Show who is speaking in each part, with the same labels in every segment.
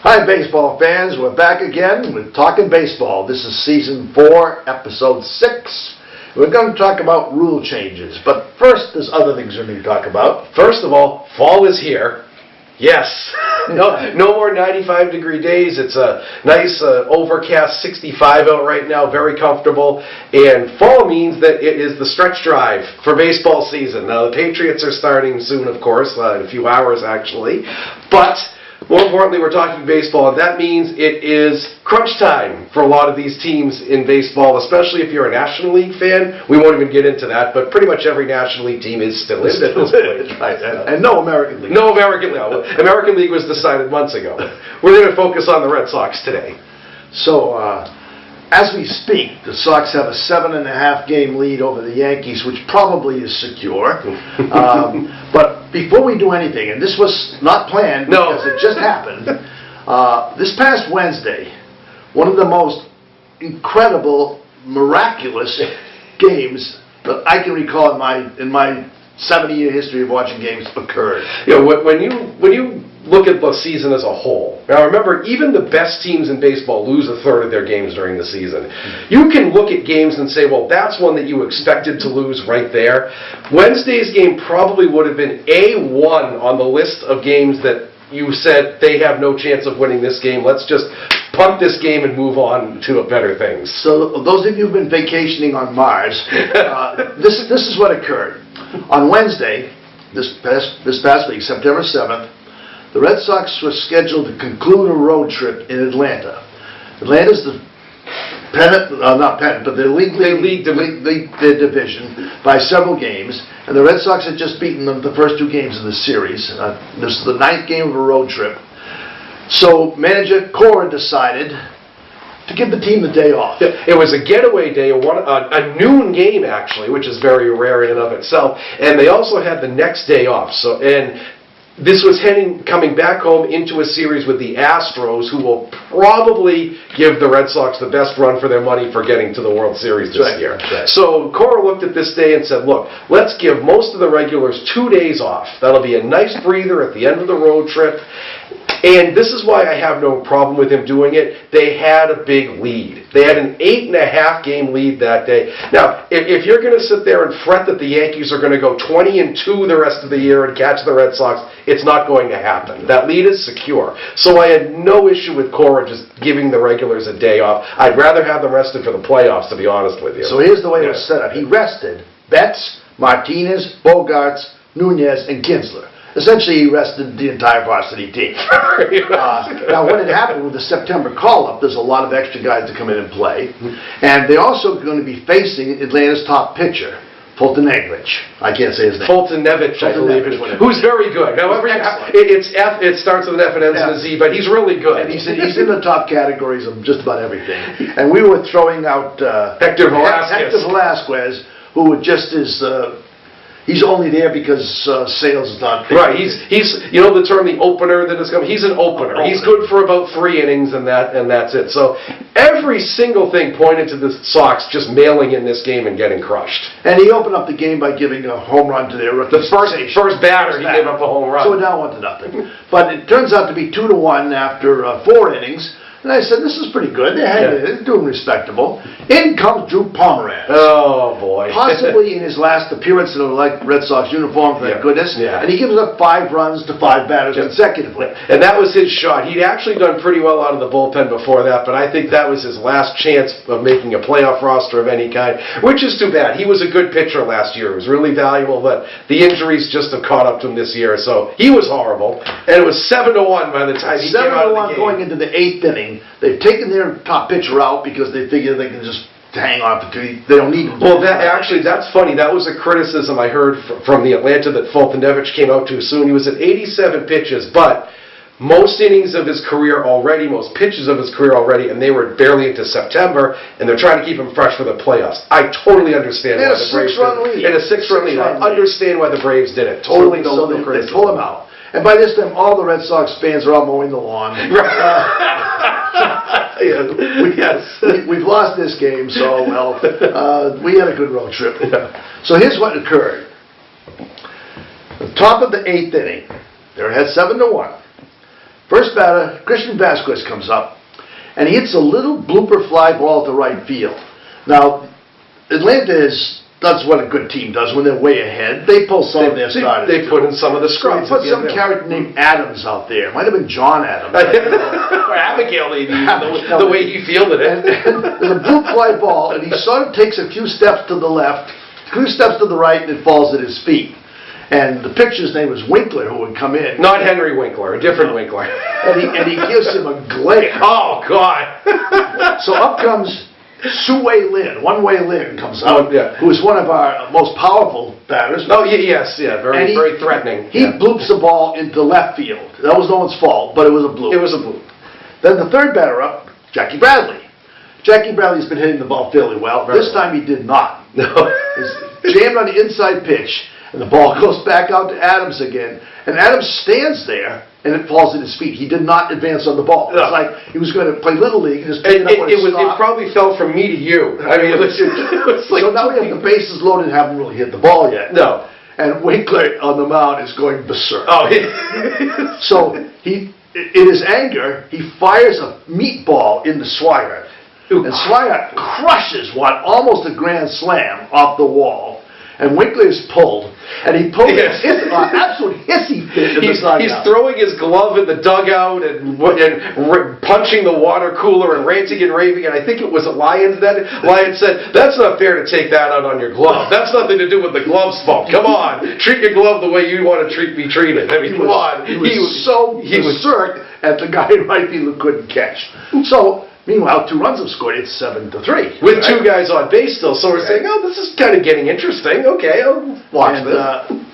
Speaker 1: Hi, baseball fans. We're back again with Talking Baseball. This is Season 4, Episode 6. We're going to talk about rule changes, but first there's other things we need to talk about.
Speaker 2: First of all, fall is here. Yes. No more 95-degree days. It's a nice overcast 65 out right now, very comfortable. And fall means that it is the stretch drive for baseball season. Now, the Patriots are starting soon, of course, in a few hours actually. But more importantly, we're talking baseball, and that means it is crunch time for a lot of these teams in baseball, especially if you're a National League fan. We won't even get into that, but pretty much every National League team is still in at this point.
Speaker 1: Right. And no American League.
Speaker 2: No American League. American League was decided months ago. We're going to focus on the Red Sox today.
Speaker 1: So, as we speak, the Sox have a 7.5-game lead over the Yankees, which probably is secure. But before we do anything, and this was not planned because it just happened, this past Wednesday, one of the most incredible, miraculous games that I can recall in my 70-year history of watching games occurred.
Speaker 2: You know, when you look at the season as a whole, now remember, even the best teams in baseball lose a third of their games during the season. You can look at games and say, well, that's one that you expected to lose right there. Wednesday's game probably would have been A1 on the list of games that you said they have no chance of winning this game. Let's just punt this game and move on to better things.
Speaker 1: So those of you who've been vacationing on Mars, this is what occurred. On Wednesday, this past week, September 7th, the Red Sox were scheduled to conclude a road trip in Atlanta. Atlanta's the pennant, not pennant, but they lead their division by several games, and the Red Sox had just beaten them the first two games of the series. This is the 9th game of a road trip. So manager Cora decided to give the team the day off.
Speaker 2: It was a getaway day, a noon game actually, which is very rare in and of itself, and they also had the next day off. This was coming back home into a series with the Astros, who will probably give the Red Sox the best run for their money for getting to the World Series this year.
Speaker 1: Right.
Speaker 2: So Cora looked at this day and said, look, let's give most of the regulars 2 days off. That'll be a nice breather at the end of the road trip. And this is why I have no problem with him doing it. They had a big lead. They had an 8.5-game lead that day. Now, if you're going to sit there and fret that the Yankees are going to go 20-2 the rest of the year and catch the Red Sox, it's not going to happen. That lead is secure. So I had no issue with Cora just giving the regulars a day off. I'd rather have them rested for the playoffs, to be honest with you.
Speaker 1: So here's the way it was set up. He rested Betts, Martinez, Bogarts, Nunez, and Kinsler. Essentially, he rested the entire varsity team. Now, what had happened with the September call-up, there's a lot of extra guys to come in and play. And they're also going to be facing Atlanta's top pitcher, Foltynewicz. I can't say his name.
Speaker 2: Foltynewicz, I believe, who's very good. However, it starts with an F and ends in a Z, but he's really good.
Speaker 1: And he's in the top categories of just about everything. And we were throwing out
Speaker 2: Hector Velasquez,
Speaker 1: who just is... He's only there because Sales is not there.
Speaker 2: Right, he's you know the term, the opener that is coming. He's an opener. He's good for about 3 innings and that's it. So every single thing pointed to the Sox just mailing in this game and getting crushed.
Speaker 1: And he opened up the game by giving a home run to their rookie.
Speaker 2: The first batter, he gave up a home run.
Speaker 1: So we're down 1-0. But it turns out to be 2-1 after 4 innings. And I said, this is pretty good. They're doing respectable. In comes Drew Pomeranz.
Speaker 2: Oh, boy.
Speaker 1: Possibly in his last appearance in a Red Sox uniform, thank goodness.
Speaker 2: Yeah.
Speaker 1: And he gives up 5 runs to 5 batters consecutively.
Speaker 2: And that was his shot. He'd actually done pretty well out of the bullpen before that, but I think that was his last chance of making a playoff roster of any kind, which is too bad. He was a good pitcher last year. It was really valuable, but the injuries just have caught up to him this year. So he was horrible. And it was 7-1 by the time he came out of the game.
Speaker 1: 7-1 going into the 8th inning. They've taken their top pitcher out because they figure they can just to hang on to. They don't need to.
Speaker 2: Well, that's funny. That was a criticism I heard from the Atlanta that Fultonevich came out too soon. He was at 87 pitches, but most innings of his career already, most pitches of his career already, and they were barely into September, and they're trying to keep him fresh for the playoffs. I totally understand why the Braves did it. In a 6-run lead. I understand why the Braves did it. Totally no criticism.
Speaker 1: They pull him out. And by this time, all the Red Sox fans are out mowing the lawn. We've lost this game, so, we had a good road trip. So here's what occurred. The top of the 8th inning, they're ahead 7-1. First batter, Christian Vasquez comes up, and he hits a little blooper fly ball to right field. Now, Atlanta does what a good team does when they're way ahead. They pull some of their starters.
Speaker 2: They put in some of the scrubs.
Speaker 1: They put some character named Adams out there. It might have been John Adams.
Speaker 2: Or Abigail, maybe, the way he fielded it.
Speaker 1: And there's a blue fly ball, and he sort of takes a few steps to the left, a few steps to the right, and it falls at his feet. And the pitcher's name was Winkler, who would come in.
Speaker 2: Not Henry Winkler, a different Winkler.
Speaker 1: And he gives him a glare.
Speaker 2: Oh, God.
Speaker 1: So up comes Su-Wei Lin. One-Way Lin comes out, who is one of our most powerful batters.
Speaker 2: Oh, yes, very threatening.
Speaker 1: He bloops the ball into left field. That was no one's fault, but it was a bloop.
Speaker 2: It was a bloop.
Speaker 1: Then the third batter up, Jackie Bradley. Jackie Bradley's been hitting the ball fairly well. This time he did not.
Speaker 2: No.
Speaker 1: He's jammed on the inside pitch. And the ball goes back out to Adams again. And Adams stands there, and it falls at his feet. He did not advance on the ball. It's like he was going to play Little League and just pick it up when it stopped.
Speaker 2: It probably fell from me to you. I mean, it was like...
Speaker 1: So now we have the bases loaded and haven't really hit the ball yet.
Speaker 2: No.
Speaker 1: And Winkler on the mound is going berserk.
Speaker 2: Oh,
Speaker 1: So in his anger, he fires a meatball into Swihart. And Swihart crushes one, almost a grand slam, off the wall. And Winkler is pulled, and he pulled an absolute hissy fit in the dugout.
Speaker 2: He's throwing his glove in the dugout and punching the water cooler and ranting and raving, and I think it was Lyons then. Lyons said, "That's not fair to take that out on your glove. That's nothing to do with the glove's fault. Come on, treat your glove the way you want to be treated." I mean, come on.
Speaker 1: He was so berserk at the guy in right field who couldn't catch. So, meanwhile, 2 runs have scored. It's 7-3.
Speaker 2: With 2 guys on base still, so we're saying, oh, this is kind of getting interesting. Okay, I'll watch this.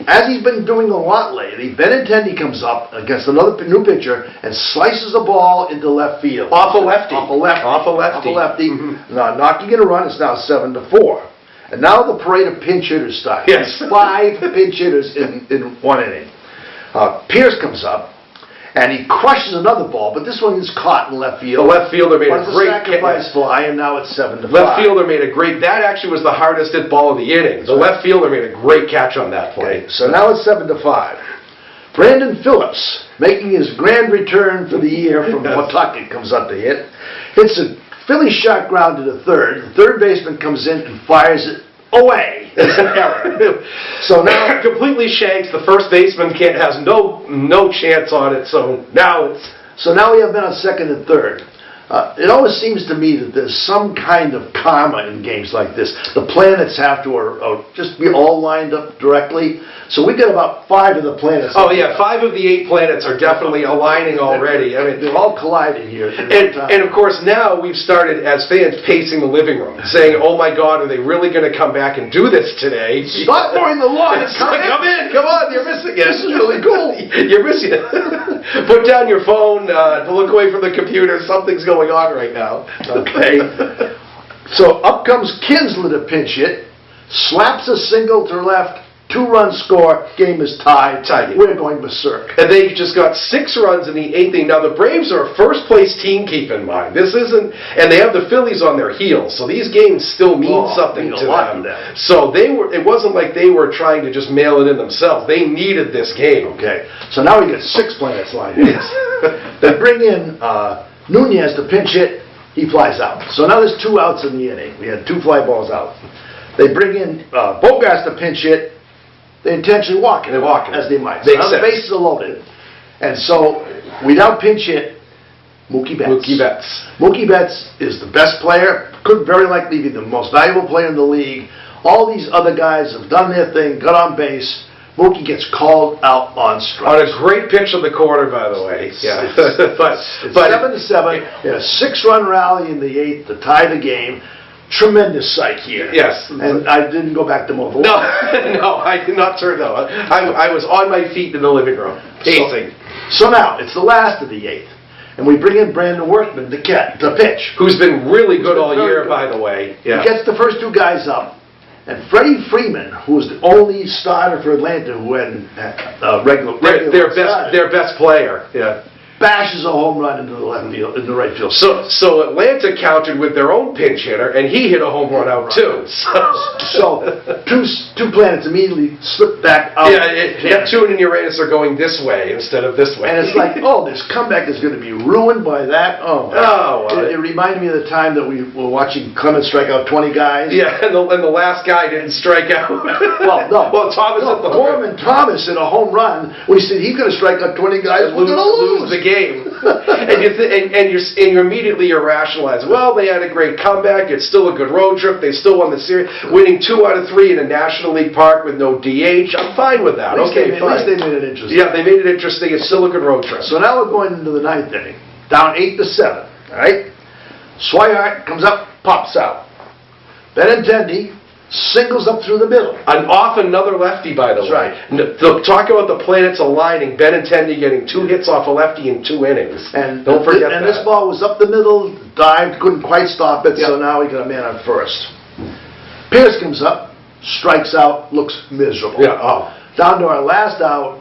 Speaker 1: As he's been doing a lot lately, Benintendi comes up against another new pitcher and slices the ball into left field.
Speaker 2: Off a lefty.
Speaker 1: Off a lefty.
Speaker 2: Mm-hmm.
Speaker 1: Now, knocking it around, it's now 7-4. And now the parade of pinch hitters starts.
Speaker 2: Yes.
Speaker 1: 5 pinch hitters in 1 inning. Pierce comes up. And he crushes another ball, but this one is caught in left field.
Speaker 2: The left fielder made a great
Speaker 1: sacrifice fly, and now it's 7-5.
Speaker 2: Left fielder made a great. That actually was the hardest hit ball of the inning. The left fielder made a great catch on that play.
Speaker 1: Okay, so now it's 7-5. Brandon Phillips, making his grand return for the year from Pawtucket, comes up to hit. Hits a Philly shot ground to the third. The third baseman comes in and fires it away. It's an error. So now
Speaker 2: completely shanks. The first baseman has no chance on it. So now
Speaker 1: we have men on second and third. It always seems to me that there's some kind of karma in games like this. The planets have to just be all lined up directly. So we got about 5 of the planets.
Speaker 2: Oh yeah, 5 of the 8 planets are definitely aligning already. I mean,
Speaker 1: they've all collided here.
Speaker 2: And of course now we've started as fans pacing the living room, saying, "Oh my God, are they really going to come back and do this today?
Speaker 1: Stop mowing the lawn!
Speaker 2: Come in! Come on! You're missing it.
Speaker 1: This is really cool.
Speaker 2: You're missing it. Put down your phone. Look away from the computer. Something's going on right now."
Speaker 1: Okay. So up comes Kinsler to pinch hit, slaps a single to left, 2-run score, game is tied. We're going berserk.
Speaker 2: And they just got 6 runs in the 8th inning. Now the Braves are a first place team, keep in mind. This isn't, and they have the Phillies on their heels, so these games still mean something to them. So it wasn't like they were trying to just mail it in themselves. They needed this game.
Speaker 1: Okay. So now we get 6 planets lined up. They bring in Nunez to pinch hit, he flies out. So now there's 2 outs in the inning. We had 2 fly balls out. They bring in Bogarts to pinch hit. They intentionally walk it.
Speaker 2: They walk it.
Speaker 1: As they might. So now the bases are loaded. And so we now pinch hit Mookie Betts. Mookie Betts is the best player, could very likely be the most valuable player in the league. All these other guys have done their thing, got on base. Mookie gets called out on strikes.
Speaker 2: On a great pitch of the corner, by the way. Yeah.
Speaker 1: It's 7-7. In a 6-run rally in the 8th to tie the game. tremendous sight here.
Speaker 2: Yes.
Speaker 1: And I didn't go back to mow the lawn.
Speaker 2: No, no, I did not turn, no. I was on my feet in the living room, pacing.
Speaker 1: So now, it's the last of the 8th, and we bring in Brandon Workman to pitch.
Speaker 2: Who's been really good all
Speaker 1: very
Speaker 2: year,
Speaker 1: good.
Speaker 2: by the way. Yeah.
Speaker 1: He gets the first 2 guys up, and Freddie Freeman, who was the only starter for Atlanta who had regular
Speaker 2: Their best player, yeah.
Speaker 1: bashes a home run into the left field, in the right field.
Speaker 2: So Atlanta countered with their own pinch hitter, and he hit a home run out too.
Speaker 1: So two planets immediately slip back out.
Speaker 2: Yeah, Neptune and Uranus are going this way instead of this way.
Speaker 1: And it's like, oh, this comeback is going to be ruined by that. Oh,
Speaker 2: well,
Speaker 1: it reminded me of the time that we were watching Clemens strike out 20 guys.
Speaker 2: Yeah, and the last guy didn't strike out.
Speaker 1: Well, no.
Speaker 2: Well, Thomas hit the
Speaker 1: Gorman Thomas hit a home run. We said he's going to strike out 20 guys. We're going to lose
Speaker 2: the game. and you're immediately rationalizing. Well, they had a great comeback. It's still a good road trip. They still won the series, winning 2 out of 3 in a National League park with no DH. I'm fine with that. Okay, fine.
Speaker 1: At least they made it interesting.
Speaker 2: Yeah, they made it interesting. It's still a good road trip.
Speaker 1: So now we're going into the 9th inning, down 8-7. All right, Swihart comes up, pops out. Benintendi singles up through the middle.
Speaker 2: And off another lefty, by the
Speaker 1: That's
Speaker 2: way.
Speaker 1: right.
Speaker 2: Talk about the planets aligning. Benintendi getting 2 hits off a lefty in 2 innings.
Speaker 1: And
Speaker 2: don't forget that.
Speaker 1: And this ball was up the middle, dived, couldn't quite stop it, so
Speaker 2: Yep.
Speaker 1: now we got a man on first. Pierce comes up, strikes out, looks miserable.
Speaker 2: Yeah. Oh.
Speaker 1: Down to our last out,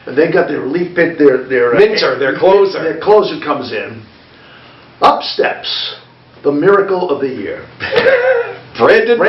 Speaker 1: and they got their relief pitch, their
Speaker 2: Minter, their closer.
Speaker 1: Their closer comes in. Up steps the miracle of the year.
Speaker 2: Brandon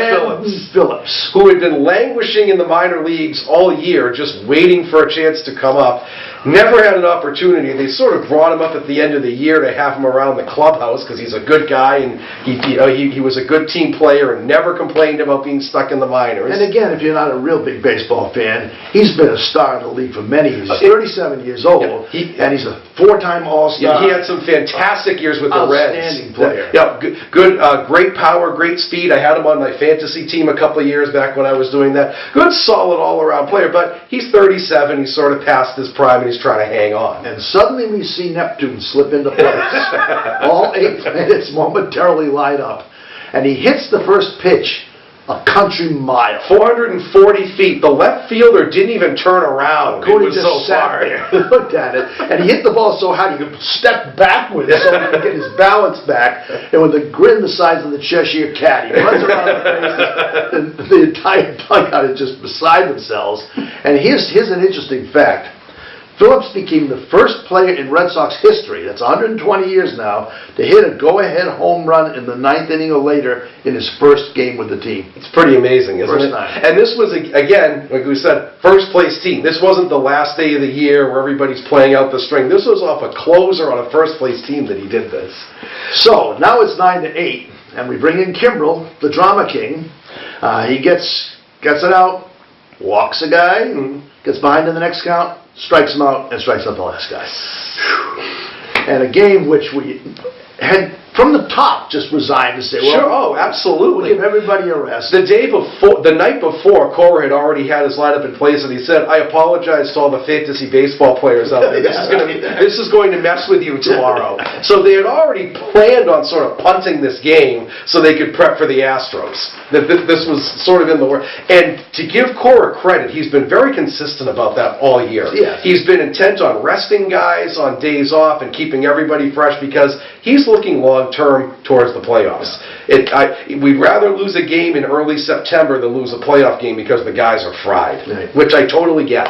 Speaker 2: Phillips, who had been languishing in the minor leagues all year, just waiting for a chance to come up, never had an opportunity. They sort of brought him up at the end of the year to have him around the clubhouse because he's a good guy and he was a good team player and never complained about being stuck in the minors.
Speaker 1: And again, if you're not a real big baseball fan, he's been a star in the league for many years. He's 37 years old, and he's a 4-time All-Star.
Speaker 2: Yeah, he had some fantastic years with the Reds.
Speaker 1: Outstanding player.
Speaker 2: Yeah, good, great power, great speed. I had him on my fantasy team a couple of years back when I was doing that. Good, solid, all-around player, but he's 37. He's sort of past his prime, and he's trying to hang on.
Speaker 1: And suddenly we see Neptune slip into place. All 8 minutes momentarily light up. And he hits the first pitch a country mile.
Speaker 2: 440 feet. The left fielder didn't even turn around.
Speaker 1: Cody
Speaker 2: it was
Speaker 1: just
Speaker 2: so
Speaker 1: sat
Speaker 2: far.
Speaker 1: there, looked at it, and he hit the ball so hard he could step backwards so he could get his balance back. And with a grin the size of the Cheshire Cat, he runs around the bases, and the entire dugout is just beside themselves. And here's an interesting fact. Phillips became the first player in Red Sox history, that's 120 years now, to hit a go-ahead home run in the 9th inning or later in his first game with the team.
Speaker 2: It's pretty amazing, isn't
Speaker 1: First
Speaker 2: it?
Speaker 1: time.
Speaker 2: And this was, again, like we said, first place team. This wasn't the last day of the year where everybody's playing out the string. This was off a closer on a first place team that he did this.
Speaker 1: So, now it's 9-8, and we bring in Kimbrel, the drama king. He gets it out, walks a guy, gets behind in the next count, strikes him out, and strikes out the last guy. And a game which we had, from the top, just resigned to say, well,
Speaker 2: Sure, oh, absolutely.
Speaker 1: we'll give everybody a rest.
Speaker 2: The night before, Cora had already had his lineup in place, and he said, "I apologize to all the fantasy baseball players out there. This is going to mess with you tomorrow." So they had already planned on sort of punting this game so they could prep for the Astros. That this was sort of in the works. And to give Cora credit, he's been very consistent about that all year.
Speaker 1: Yes.
Speaker 2: He's been intent on resting guys on days off and keeping everybody fresh because he's looking long-term towards the playoffs. We'd rather lose a game in early September than lose a playoff game because the guys are fried,
Speaker 1: Right.
Speaker 2: which I totally get.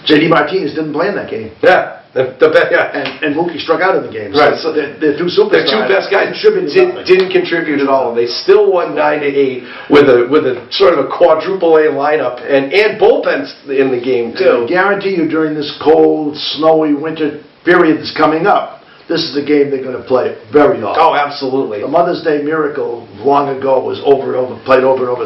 Speaker 1: J.D. Martinez didn't play in that game.
Speaker 2: Yeah. Yeah.
Speaker 1: And Mookie struck out in the game.
Speaker 2: Right.
Speaker 1: So they're two superstars.
Speaker 2: The 2 best guys
Speaker 1: contributed
Speaker 2: didn't contribute at all. They still won 9-8 with a sort of a quadruple A lineup and bullpens in the game too.
Speaker 1: I guarantee you during this cold, snowy winter period that's coming up, this is a game they're going to play very often.
Speaker 2: Oh, absolutely.
Speaker 1: The Mother's Day Miracle long ago was played over and over.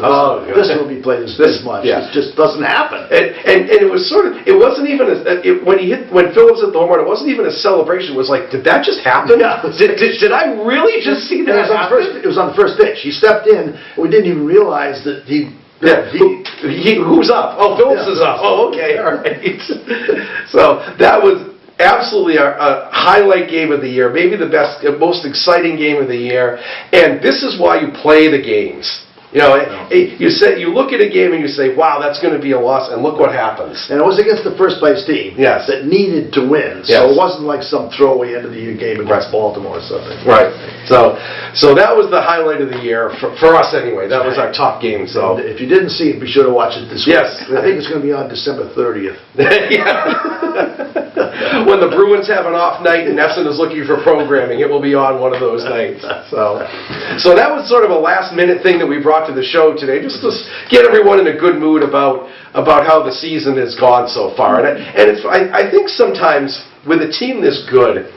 Speaker 1: This will be played this much.
Speaker 2: Yeah.
Speaker 1: It just doesn't happen.
Speaker 2: And it was sort of, it wasn't even, when Phillips hit the home run, it wasn't even a celebration. It was like, did that just happen?
Speaker 1: Yeah.
Speaker 2: Did I really just see that happen?
Speaker 1: It was on the first pitch. He stepped in, and we didn't even realize that he...
Speaker 2: Yeah. Who's up? Oh, Phillips is up. Oh, okay, all right. So that was absolutely a highlight game of the year, maybe the best, most exciting game of the year, and this is why you play the games. You know, you look at a game and you say, wow, that's going to be a loss, and look what happens.
Speaker 1: And it was against the first place team
Speaker 2: Yes.
Speaker 1: that needed to win.
Speaker 2: Yes.
Speaker 1: So it wasn't like some throwaway end of the year game against Baltimore or something.
Speaker 2: Right. So that was the highlight of the year for us anyway. That was our top game. So
Speaker 1: And if you didn't see it, be sure to watch it this week.
Speaker 2: Yes.
Speaker 1: I think it's going to be on December 30th.
Speaker 2: yeah. When the Bruins have an off night and Essen is looking for programming, it will be on one of those nights. So that was sort of a last minute thing that we brought to the show today, just to get everyone in a good mood about how the season has gone so far. And I think sometimes with a team this good,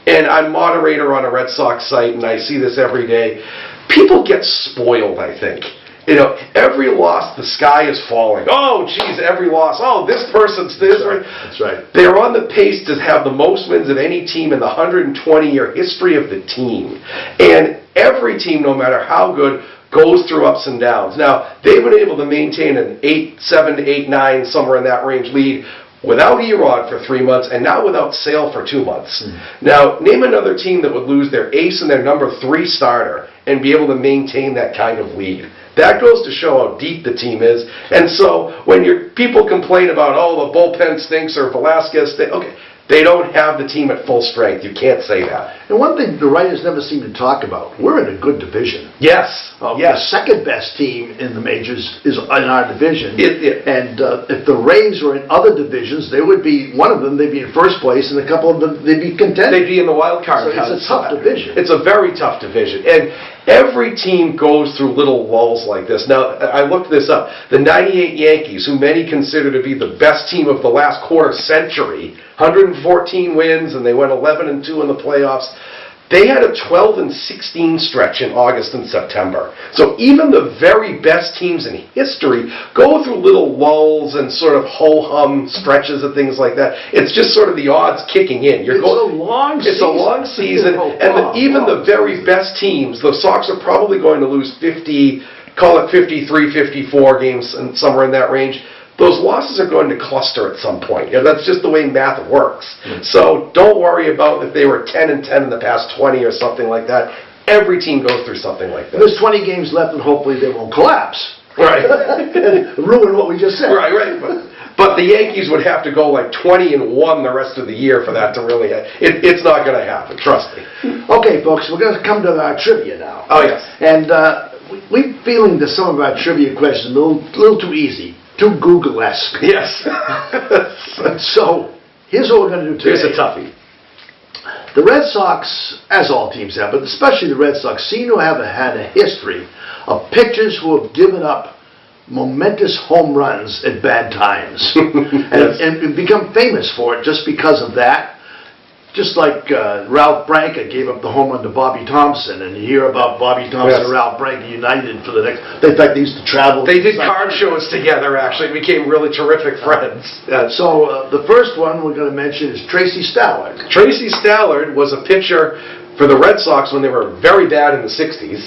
Speaker 2: and I'm moderator on a Red Sox site, and I see this every day, people get spoiled, I think. You know, every loss, the sky is falling. Oh, geez, every loss. Oh, this person's this.
Speaker 1: That's right.
Speaker 2: They're on the pace to have the most wins of any team in the 120-year history of the team. And every team, no matter how good, goes through ups and downs. Now, they've been able to maintain an 7 to 8-9, somewhere in that range lead without Erod for 3 months, and now without Sale for 2 months. Now, name another team that would lose their ace and their number 3 starter and be able to maintain that kind of lead. That goes to show how deep the team is. And so when people complain about, oh, the bullpen stinks or Velasquez stinks, okay, they don't have the team at full strength. You can't say that.
Speaker 1: And one thing the writers never seem to talk about, we're in a good division.
Speaker 2: Yes.
Speaker 1: The second best team in the majors is in our division.
Speaker 2: And
Speaker 1: if the Rays were in other divisions, they would be, one of them, they'd be in first place, and a couple of them, they'd be content.
Speaker 2: they'd be in the wild card.
Speaker 1: So it's a tough division.
Speaker 2: It's a very tough division. And every team goes through little lulls like this. Now, I looked this up. The 98 Yankees, who many consider to be the best team of the last quarter century, 114 wins, and they went 11-2 in the playoffs. They had a 12-16 stretch in August and September. So even the very best teams in history go through little lulls and sort of ho-hum stretches and things like that. It's just sort of the odds kicking in.
Speaker 1: It's a long season.
Speaker 2: It's a long season, and even the very best teams, the Sox are probably going to lose 50, call it 53, 54 games, and somewhere in that range. Those losses are going to cluster at some point. You know, that's just the way math works. So don't worry about if they were 10-10 in the past 20 or something like that. Every team goes through something like this.
Speaker 1: There's 20 games left, and hopefully they won't collapse.
Speaker 2: Right.
Speaker 1: And ruin what we just said.
Speaker 2: Right. But the Yankees would have to go like 20-1 the rest of the year for that to really it's not going to happen, trust me.
Speaker 1: Okay, folks, we're going to come to our trivia now.
Speaker 2: Oh, yes.
Speaker 1: And we're feeling that some of our trivia questions are a little too easy, too Google-esque.
Speaker 2: Yes.
Speaker 1: So, here's what we're going to do today.
Speaker 2: Here's a toughie.
Speaker 1: The Red Sox, as all teams have, but especially the Red Sox, seem to have had a history of pitchers who have given up momentous home runs at bad times.
Speaker 2: Yes.
Speaker 1: and become famous for it just because of that. Just like Ralph Branca gave up the home run to Bobby Thompson, and you hear about Bobby Thompson and Ralph Branca united for the next. In fact, they used to travel.
Speaker 2: They did card shows together, actually. Became really terrific friends.
Speaker 1: So the first one we're going to mention is Tracy Stallard.
Speaker 2: Tracy Stallard was a pitcher for the Red Sox when they were very bad in the 60s,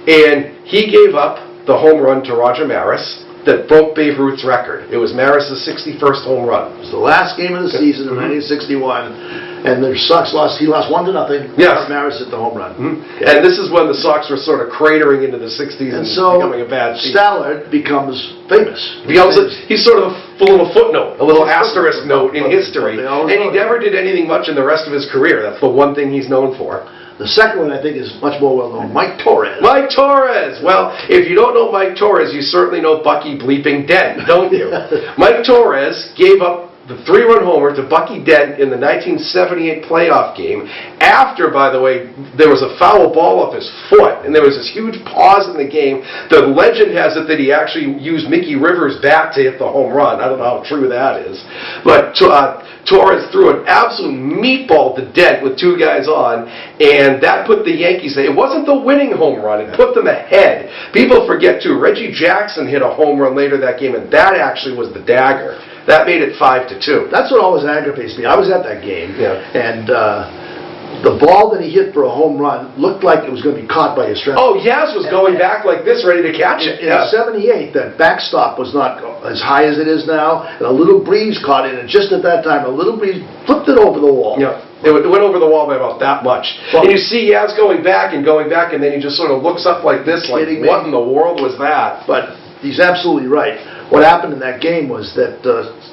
Speaker 2: and he gave up the home run to Roger Maris that broke Babe Ruth's record. It was Maris' 61st home run.
Speaker 1: It was the last game of the season in 1961. And the Sox lost. He lost 1-0.
Speaker 2: Yes.
Speaker 1: Maris hit the home run.
Speaker 2: And this is when the Sox were sort of cratering into the 60s and
Speaker 1: so
Speaker 2: becoming a bad team.
Speaker 1: Stallard becomes famous.
Speaker 2: He's sort of full of a footnote, a little asterisk note in history. And he never did anything much in the rest of his career. That's the one thing he's known for.
Speaker 1: The second one, I think, is much more well-known. Mike Torres.
Speaker 2: Mike Torres! Well, if you don't know Mike Torres, you certainly know Bucky bleeping Dent, don't you? Mike Torres gave up the 3-run homer to Bucky Dent in the 1978 playoff game after, by the way, there was a foul ball off his foot, and there was this huge pause in the game. The legend has it that he actually used Mickey Rivers' bat to hit the home run. I don't know how true that is. But Torres threw an absolute meatball to Dent with 2 guys on, and that put the Yankees, it wasn't the winning home run, it put them ahead. People forget, too, Reggie Jackson hit a home run later that game, and that actually was the dagger. That made it 5-2.
Speaker 1: That's what always aggravates me. I was at that game,
Speaker 2: Yeah.
Speaker 1: and the ball that he hit for a home run looked like it was going to be caught by his strength.
Speaker 2: Oh, Yaz was going back like this, ready to catch it.
Speaker 1: In '78, that backstop was not as high as it is now, and a little breeze caught it, and just at that time, a little breeze flipped it over the wall.
Speaker 2: Yeah. It went over the wall by about that much.
Speaker 1: Well,
Speaker 2: and you see Yaz going back, and then he just sort of looks up like this, like,
Speaker 1: Kidding me?
Speaker 2: what in the world was that?
Speaker 1: But he's absolutely right. What happened in that game was that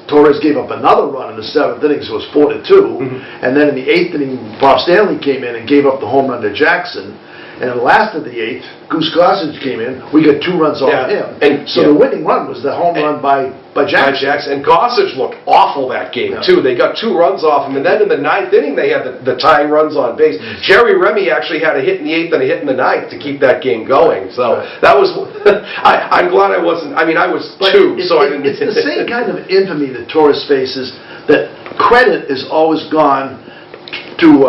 Speaker 1: Torres gave up another run in the 7th inning, so it was 4-2. And then in the 8th inning, Bob Stanley came in and gave up the home run to Jackson. And in the last of the 8th, Goose Gossage came in. We got 2 runs off of him.
Speaker 2: And,
Speaker 1: so the winning run was the home run by Jackson.
Speaker 2: And Gossage looked awful that game, too. They got 2 runs off him, and then in the 9th inning, they had the tying runs on base. Jerry Remy actually had a hit in the 8th and a hit in the 9th to keep that game going. So that was, I'm glad I wasn't, I was
Speaker 1: But
Speaker 2: 2, so I didn't.
Speaker 1: It's the same kind of infamy that Torres faces, that credit is always gone to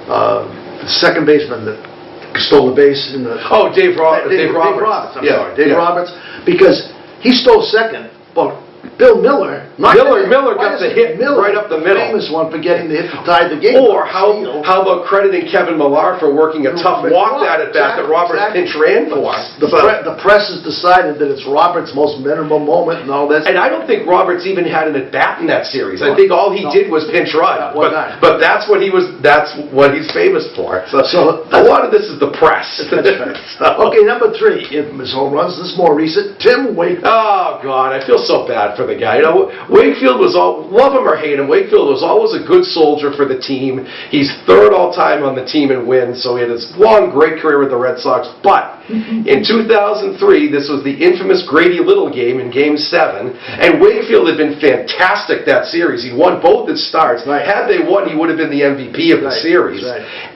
Speaker 1: the second baseman that stole the base in the...
Speaker 2: Oh, Dave Roberts.
Speaker 1: Dave Roberts, I'm sorry. Dave
Speaker 2: Yeah.
Speaker 1: Roberts, because he stole second, but Bill Miller...
Speaker 2: Miller got the hit right up the middle.
Speaker 1: Famous one for getting the hit to tie the game.
Speaker 2: Or how about crediting Kevin Millar for working a tough walk at it back that Roberts pinch ran for?
Speaker 1: The press has decided that it's Roberts' most memorable moment and all that.
Speaker 2: And I don't think Roberts even had an at-bat in that series. I think all he did was pinch run. But that's what he's famous for. So a lot of this is the press.
Speaker 1: That's right. Okay, number 3, infamous home runs. This is more recent. Tim Wakefield.
Speaker 2: Oh, God, I feel so bad for the guy. You know, Wakefield was love him or hate him, Wakefield was always a good soldier for the team. He's 3rd all-time on the team in wins, so he had his long, great career with the Red Sox. But in 2003, this was the infamous Grady Little game in Game 7, and Wakefield had been fantastic that series. He won both his starts. Had they won, he would have been the MVP of the series.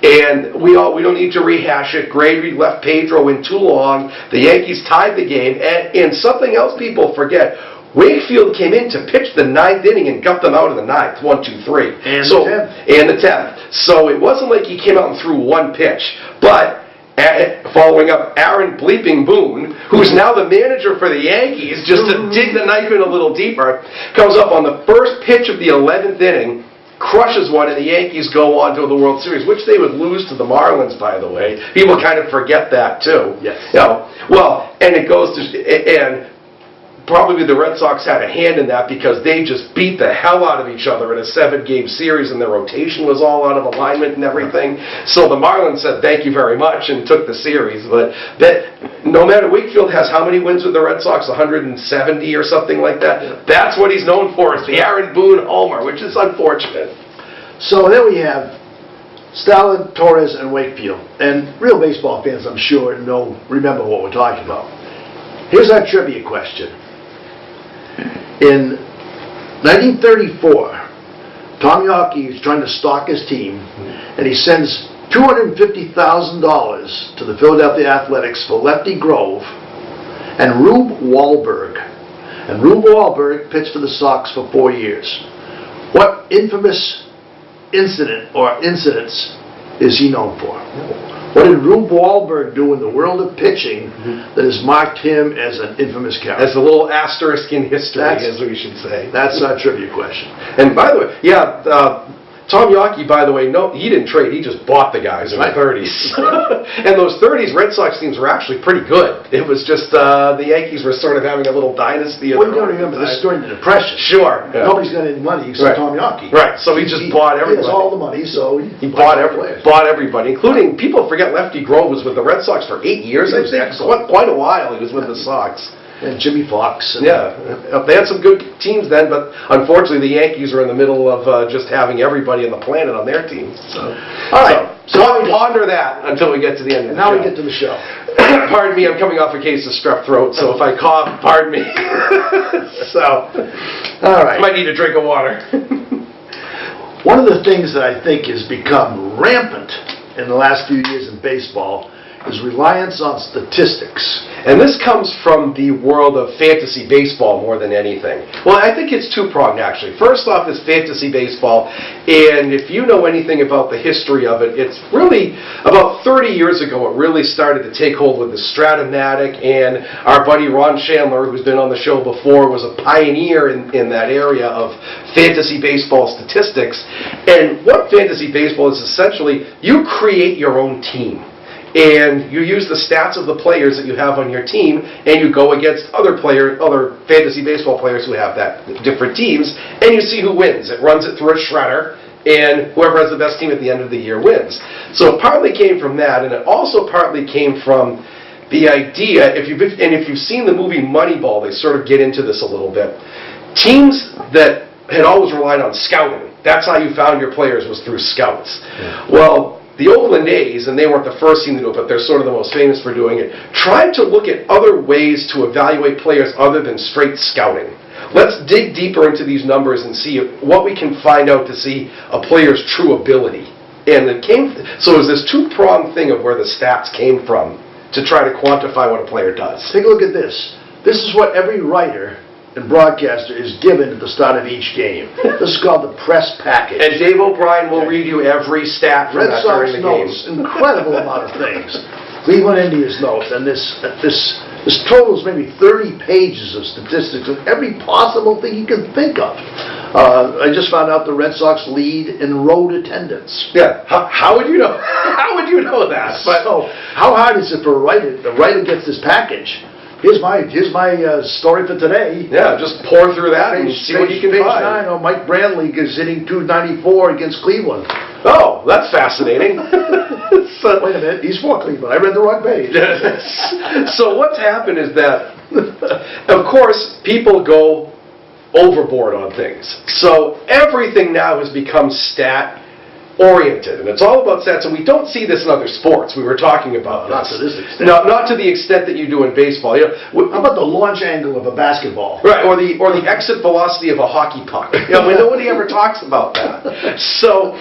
Speaker 2: And we don't need to rehash it. Grady left Pedro in too long. The Yankees tied the game, and something else people forget, Wakefield came in to pitch the 9th inning and got them out of the 9th, 1, 2, 3. And the 10th. So it wasn't like he came out and threw one pitch. But following up, Aaron Bleeping Boone, who's now the manager for the Yankees, just to dig the knife in a little deeper, comes up on the first pitch of the 11th inning, crushes one, and the Yankees go on to the World Series, which they would lose to the Marlins, by the way. People kind of forget that, too.
Speaker 1: Yes.
Speaker 2: You know, well, and it goes to... and probably the Red Sox had a hand in that because they just beat the hell out of each other in a 7-game series, and their rotation was all out of alignment and everything. So the Marlins said thank you very much and took the series. But no matter, Wakefield has how many wins with the Red Sox? 170 or something like that. That's what he's known for, is the Aaron Boone homer, which is unfortunate.
Speaker 1: So there we have Stalin, Torres, and Wakefield. And real baseball fans, I'm sure, remember what we're talking about. Here's our trivia question. In 1934, Tom Yawkey is trying to stock his team, and he sends $250,000 to the Philadelphia Athletics for Lefty Grove and Rube Wahlberg. And Rube Wahlberg pitched for the Sox for 4 years. What infamous incident or incidents is he known for? What did Rube Wahlberg do in the world of pitching that has marked him as an infamous character?
Speaker 2: As a little asterisk in history, as we should say.
Speaker 1: That's our trivia question.
Speaker 2: And by the way, Tom Yawkey, by the way, no, he didn't trade. He just bought the guys in the 30s. And those 30s Red Sox teams were actually pretty good. It was just the Yankees were sort of having a little dynasty.
Speaker 1: Well, you got to remember, this is during the Depression.
Speaker 2: Sure. Yeah.
Speaker 1: Nobody's got any money except Tom Yawkey.
Speaker 2: Right, so he just bought everybody.
Speaker 1: He has all the money, so
Speaker 2: he bought everybody, including, people forget Lefty Grove was with the Red Sox for 8 years, I think. Quite a while he was with the Sox.
Speaker 1: And Jimmy Fox.
Speaker 2: They had some good teams then, but unfortunately the Yankees are in the middle of just having everybody on the planet on their team. So, all right, so ponder that until we get to the end of the show.
Speaker 1: Now we get to the show.
Speaker 2: Pardon me, I'm coming off a case of strep throat, so if I cough, pardon me. So,
Speaker 1: all right.
Speaker 2: I might need a drink of water.
Speaker 1: One of the things that I think has become rampant in the last few years in baseball is reliance on statistics.
Speaker 2: And this comes from the world of fantasy baseball more than anything. Well, I think it's two-pronged, actually. First off is fantasy baseball, and if you know anything about the history of it, it's really about 30 years ago it really started to take hold with the Stratomatic, and our buddy Ron Chandler, who's been on the show before, was a pioneer in that area of fantasy baseball statistics. And what fantasy baseball is essentially, you create your own team. And you use the stats of the players that you have on your team, and you go against other fantasy baseball players who have that different teams, and you see who wins. It runs it through a shredder, and whoever has the best team at the end of the year wins. So it partly came from that, and it also partly came from the idea, if you've seen the movie Moneyball, they sort of get into this a little bit. Teams that had always relied on scouting, that's how you found your players, was through scouts. Yeah. Well, the Oakland A's, and they weren't the first team to do it, but they're sort of the most famous for doing it, tried to look at other ways to evaluate players other than straight scouting. Let's dig deeper into these numbers and see what we can find out to see a player's true ability. And so it was this two-pronged thing of where the stats came from to try to quantify what a player does.
Speaker 1: Take a look at this. This is what every writer and broadcaster is given at the start of each game. This is called the press package.
Speaker 2: And Dave O'Brien will read you every stat from
Speaker 1: Red
Speaker 2: that
Speaker 1: Sox
Speaker 2: during the
Speaker 1: notes,
Speaker 2: game.
Speaker 1: incredible amount of things. Cleveland Indians notes, and this totals maybe 30 pages of statistics of every possible thing you can think of. I just found out the Red Sox lead in road attendance.
Speaker 2: Yeah, how would you know? How would you know that?
Speaker 1: But so, how hard is it for a writer? The writer gets this package. Here's my story for today.
Speaker 2: Yeah, just pour through that and see what you can find.
Speaker 1: Page 9, Mike Brantley is hitting .294 against Cleveland.
Speaker 2: Oh, that's fascinating.
Speaker 1: Wait a minute, he's for Cleveland. I read the wrong page.
Speaker 2: So what's happened is that, of course, people go overboard on things. So everything now has become stat-oriented, and it's all about stats, and we don't see this in other sports. We were talking about
Speaker 1: Not to this extent.
Speaker 2: No, not to the extent that you do in baseball. You know,
Speaker 1: how about the launch angle of a basketball?
Speaker 2: Right, or the exit velocity of a hockey puck. You know, nobody ever talks about that. So,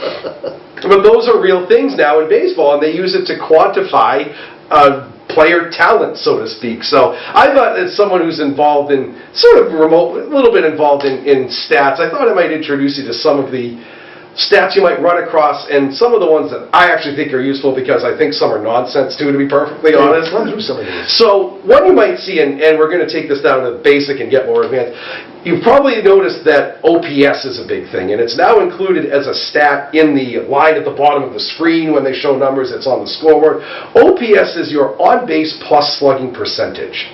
Speaker 2: but those are real things now in baseball, and they use it to quantify player talent, so to speak. So I thought, as someone who's involved in, sort of remote, a little bit involved in stats, I thought I might introduce you to some of the stats you might run across, and some of the ones that I actually think are useful, because I think some are nonsense too, to be perfectly honest.
Speaker 1: Run through some of these.
Speaker 2: So one you might see, and we're going to take this down to basic and get more advanced, you've probably noticed that OPS is a big thing, and it's now included as a stat in the line at the bottom of the screen when they show numbers. It's on the scoreboard. OPS is your on-base plus slugging percentage.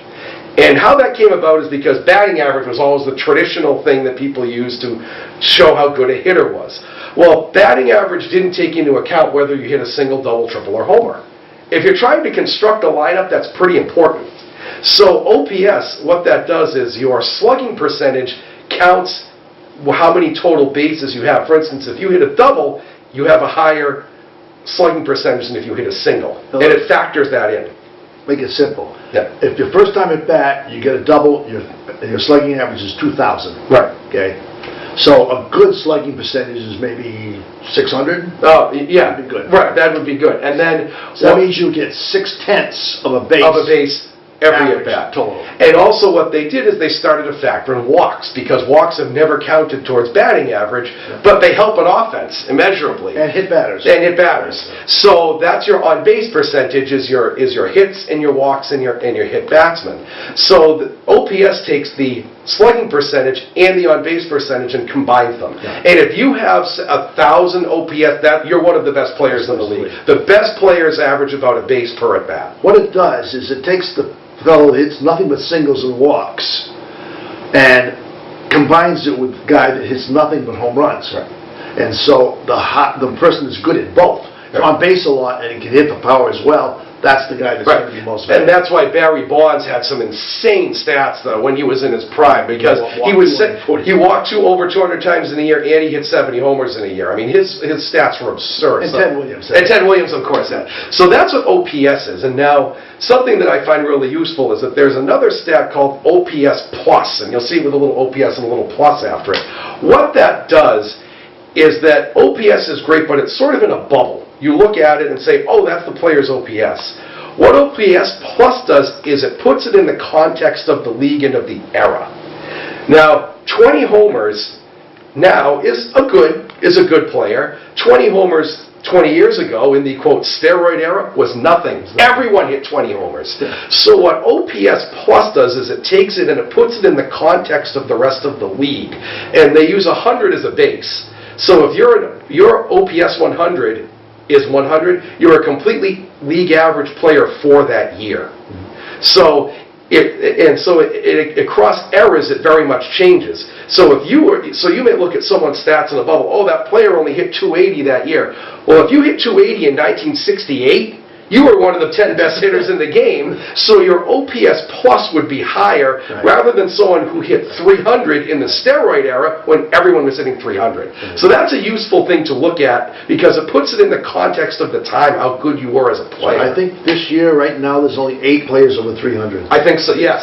Speaker 2: And how that came about is because batting average was always the traditional thing that people used to show how good a hitter was. Well, batting average didn't take into account whether you hit a single, double, triple, or homer. If you're trying to construct a lineup, that's pretty important. So OPS, what that does is your slugging percentage counts how many total bases you have. For instance, if you hit a double, you have a higher slugging percentage than if you hit a single. And it factors that in.
Speaker 1: Make it simple.
Speaker 2: Yeah.
Speaker 1: If your first time at bat, you get a double, your slugging average is 2,000.
Speaker 2: Right.
Speaker 1: Okay. So a good slugging percentage is maybe 600.
Speaker 2: Oh, yeah.
Speaker 1: That'd be good.
Speaker 2: Right, that would be good. And then
Speaker 1: so that means you get 6/10 of a base.
Speaker 2: Every at bat.
Speaker 1: Total.
Speaker 2: And also what they did is they started to factor in walks, because walks have never counted towards batting average, but they help an offense immeasurably.
Speaker 1: And hit batters.
Speaker 2: So that's your on-base percentage, is your hits and your walks and your hit batsmen. So the OPS takes the slugging percentage and the on-base percentage and combines them. Yeah. And if you have 1,000 OPS, you're one of the best players in the league. The best players average about a base per at bat.
Speaker 1: What it does is it takes the fellow that hits nothing but singles and walks and combines it with the guy that hits nothing but home runs.
Speaker 2: Right.
Speaker 1: And so the person that's good at both, on base a lot and he can hit the power as well, that's the guy that's going to be most valuable.
Speaker 2: And that's why Barry Bonds had some insane stats, though, when he was in his prime, because he walked over 200 times in a year, and he hit 70 homers in a year. I mean, his stats were absurd.
Speaker 1: And Ted Williams.
Speaker 2: And Ted Williams, of course, had. So that's what OPS is. And now, something that I find really useful is that there's another stat called OPS Plus, and you'll see it with a little OPS and a little plus after it. What that does is that OPS is great, but it's sort of in a bubble. You look at it and say, oh, that's the player's OPS. What OPS Plus does is it puts it in the context of the league and of the era. Now, 20 homers now is a good player. 20 homers 20 years ago in the, quote, steroid era was nothing. Everyone hit 20 homers. So what OPS Plus does is it takes it and it puts it in the context of the rest of the league. And they use 100 as a base. So if your OPS 100 is 100, you're a completely league average player for that year. So across eras, it very much changes. So you may look at someone's stats in a bubble. Oh, that player only hit 280 that year. Well, if you hit 280 in 1968, you were one of the 10 best hitters in the game. So your OPS Plus would be higher rather than someone who hit 300 in the steroid era when everyone was hitting 300. So that's a useful thing to look at because it puts it in the context of the time how good you were as a player.
Speaker 1: I think this year, right now, there's only 8 players over 300.
Speaker 2: I think so, yes.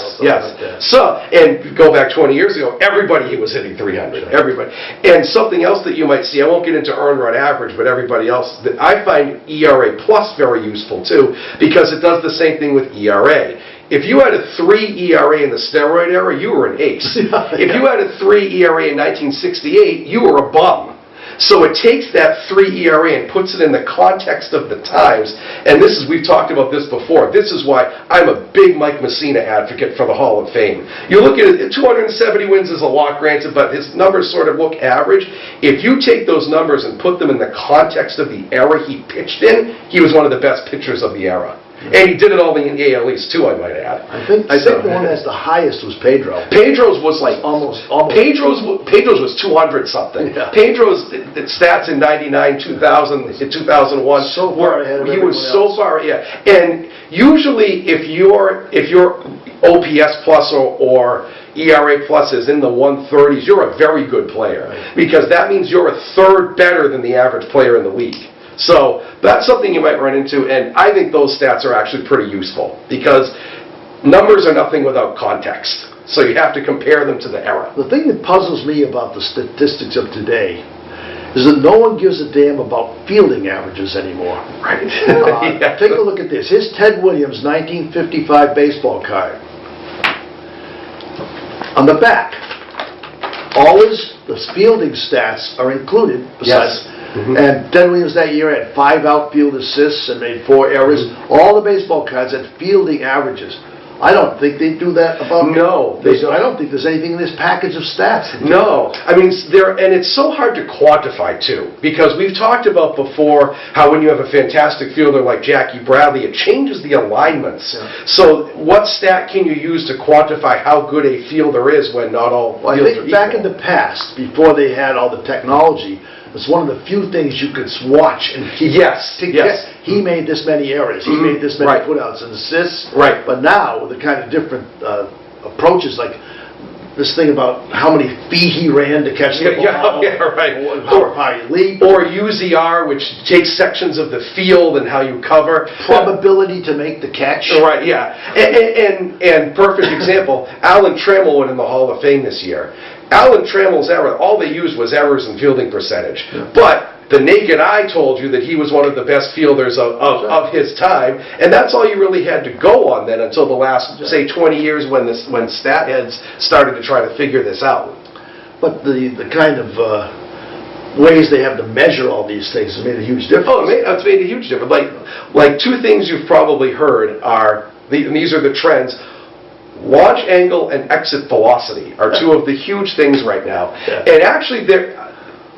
Speaker 2: So, and go back 20 years ago, everybody was hitting 300. Everybody. And something else that you might see, I won't get into earned run average, but everybody else, that I find ERA Plus very useful too, because it does the same thing with ERA. If you had a 3 ERA in the steroid era, you were an ace. If you had a 3 ERA in 1968, you were a bum. So it takes that 3 ERA and puts it in the context of the times. And we've talked about this before. This is why I'm a big Mike Messina advocate for the Hall of Fame. You look at it, 270 wins is a lot, granted, but his numbers sort of look average. If you take those numbers and put them in the context of the era he pitched in, he was one of the best pitchers of the era. And he did it all in the AL East too, I might add.
Speaker 1: I think the one that's the highest was Pedro.
Speaker 2: Pedro's was like
Speaker 1: almost.
Speaker 2: Pedro's was 200 something. Yeah. Pedro's stats in 99, 2000, in 2001.
Speaker 1: So far ahead of
Speaker 2: everyone else. He was so far, yeah. And usually, if your OPS Plus or ERA Plus is in the 130s, you're a very good player because that means you're a third better than the average player in the league. So that's something you might run into, and I think those stats are actually pretty useful because numbers are nothing without context. So you have to compare them to the era.
Speaker 1: The thing that puzzles me about the statistics of today is that no one gives a damn about fielding averages anymore.
Speaker 2: Right.
Speaker 1: Take a look at this. Here's Ted Williams' 1955 baseball card. On the back, always the fielding stats are included besides.
Speaker 2: Yes.
Speaker 1: And Ted Williams that year had 5 outfield assists and made 4 errors. All the baseball cards had fielding averages. I don't think they do that about...
Speaker 2: No, they don't.
Speaker 1: I don't think there's anything in this package of stats.
Speaker 2: No. I mean, and it's so hard to quantify, too, because we've talked about before how when you have a fantastic fielder like Jackie Bradley, it changes the alignments. Yeah. So what stat can you use to quantify how good a fielder is when not all
Speaker 1: I think back in the past, before they had all the technology, it's one of the few things you could watch and keep.
Speaker 2: Yes.
Speaker 1: He made this many errors. He made this many putouts and assists.
Speaker 2: Right.
Speaker 1: But now, with the kind of different approaches, like this thing about how many feet he ran to catch the ball. How you leap.
Speaker 2: Or UZR, which takes sections of the field and how you cover.
Speaker 1: Probability to make the catch.
Speaker 2: Right, yeah. And perfect example, Alan Trammell went in the Hall of Fame this year. Alan Trammell's error, all they used was errors in fielding percentage. Yeah. But the naked eye told you that he was one of the best fielders of his time, and that's all you really had to go on then until the last, say, 20 years when stat heads started to try to figure this out.
Speaker 1: But the kind of ways they have to measure all these things has made a huge difference.
Speaker 2: Oh, it's made a huge difference. Like 2 things you've probably heard are, and these are the trends, launch angle and exit velocity are 2 of the huge things right now. Yeah. And actually,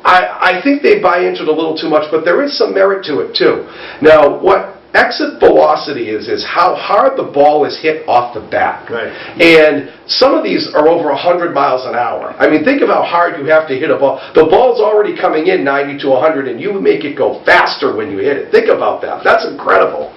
Speaker 2: I think they buy into it a little too much, but there is some merit to it too. Now, what exit velocity is how hard the ball is hit off the bat.
Speaker 1: Right.
Speaker 2: And some of these are over 100 miles an hour. I mean, think of how hard you have to hit a ball. The ball's already coming in 90 to 100, and you make it go faster when you hit it. Think about that. That's incredible.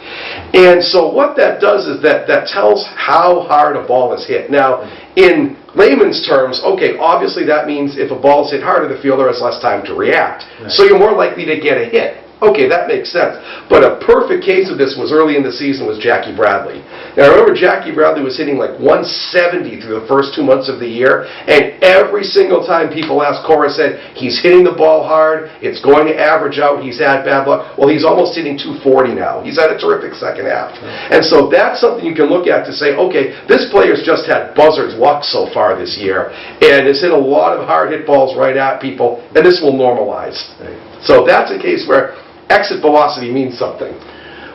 Speaker 2: And so what that does is that tells how hard a ball is hit. Now, in layman's terms, okay, obviously that means if a ball is hit harder, the fielder has less time to react. Right. So you're more likely to get a hit. Okay, that makes sense. But a perfect case of this was early in the season was Jackie Bradley. Now, I remember Jackie Bradley was hitting like 170 through the first 2 months of the year, and every single time people asked, Cora said, he's hitting the ball hard, it's going to average out, he's had bad luck. Well, he's almost hitting 240 now. He's had a terrific second half. And so that's something you can look at to say, okay, this player's just had buzzard's luck so far this year, and has hit a lot of hard hit balls right at people, and this will normalize. So that's a case where exit velocity means something.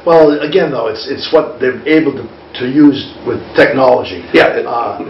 Speaker 1: Well, again, though, it's what they're able to use with technology.
Speaker 2: Yeah.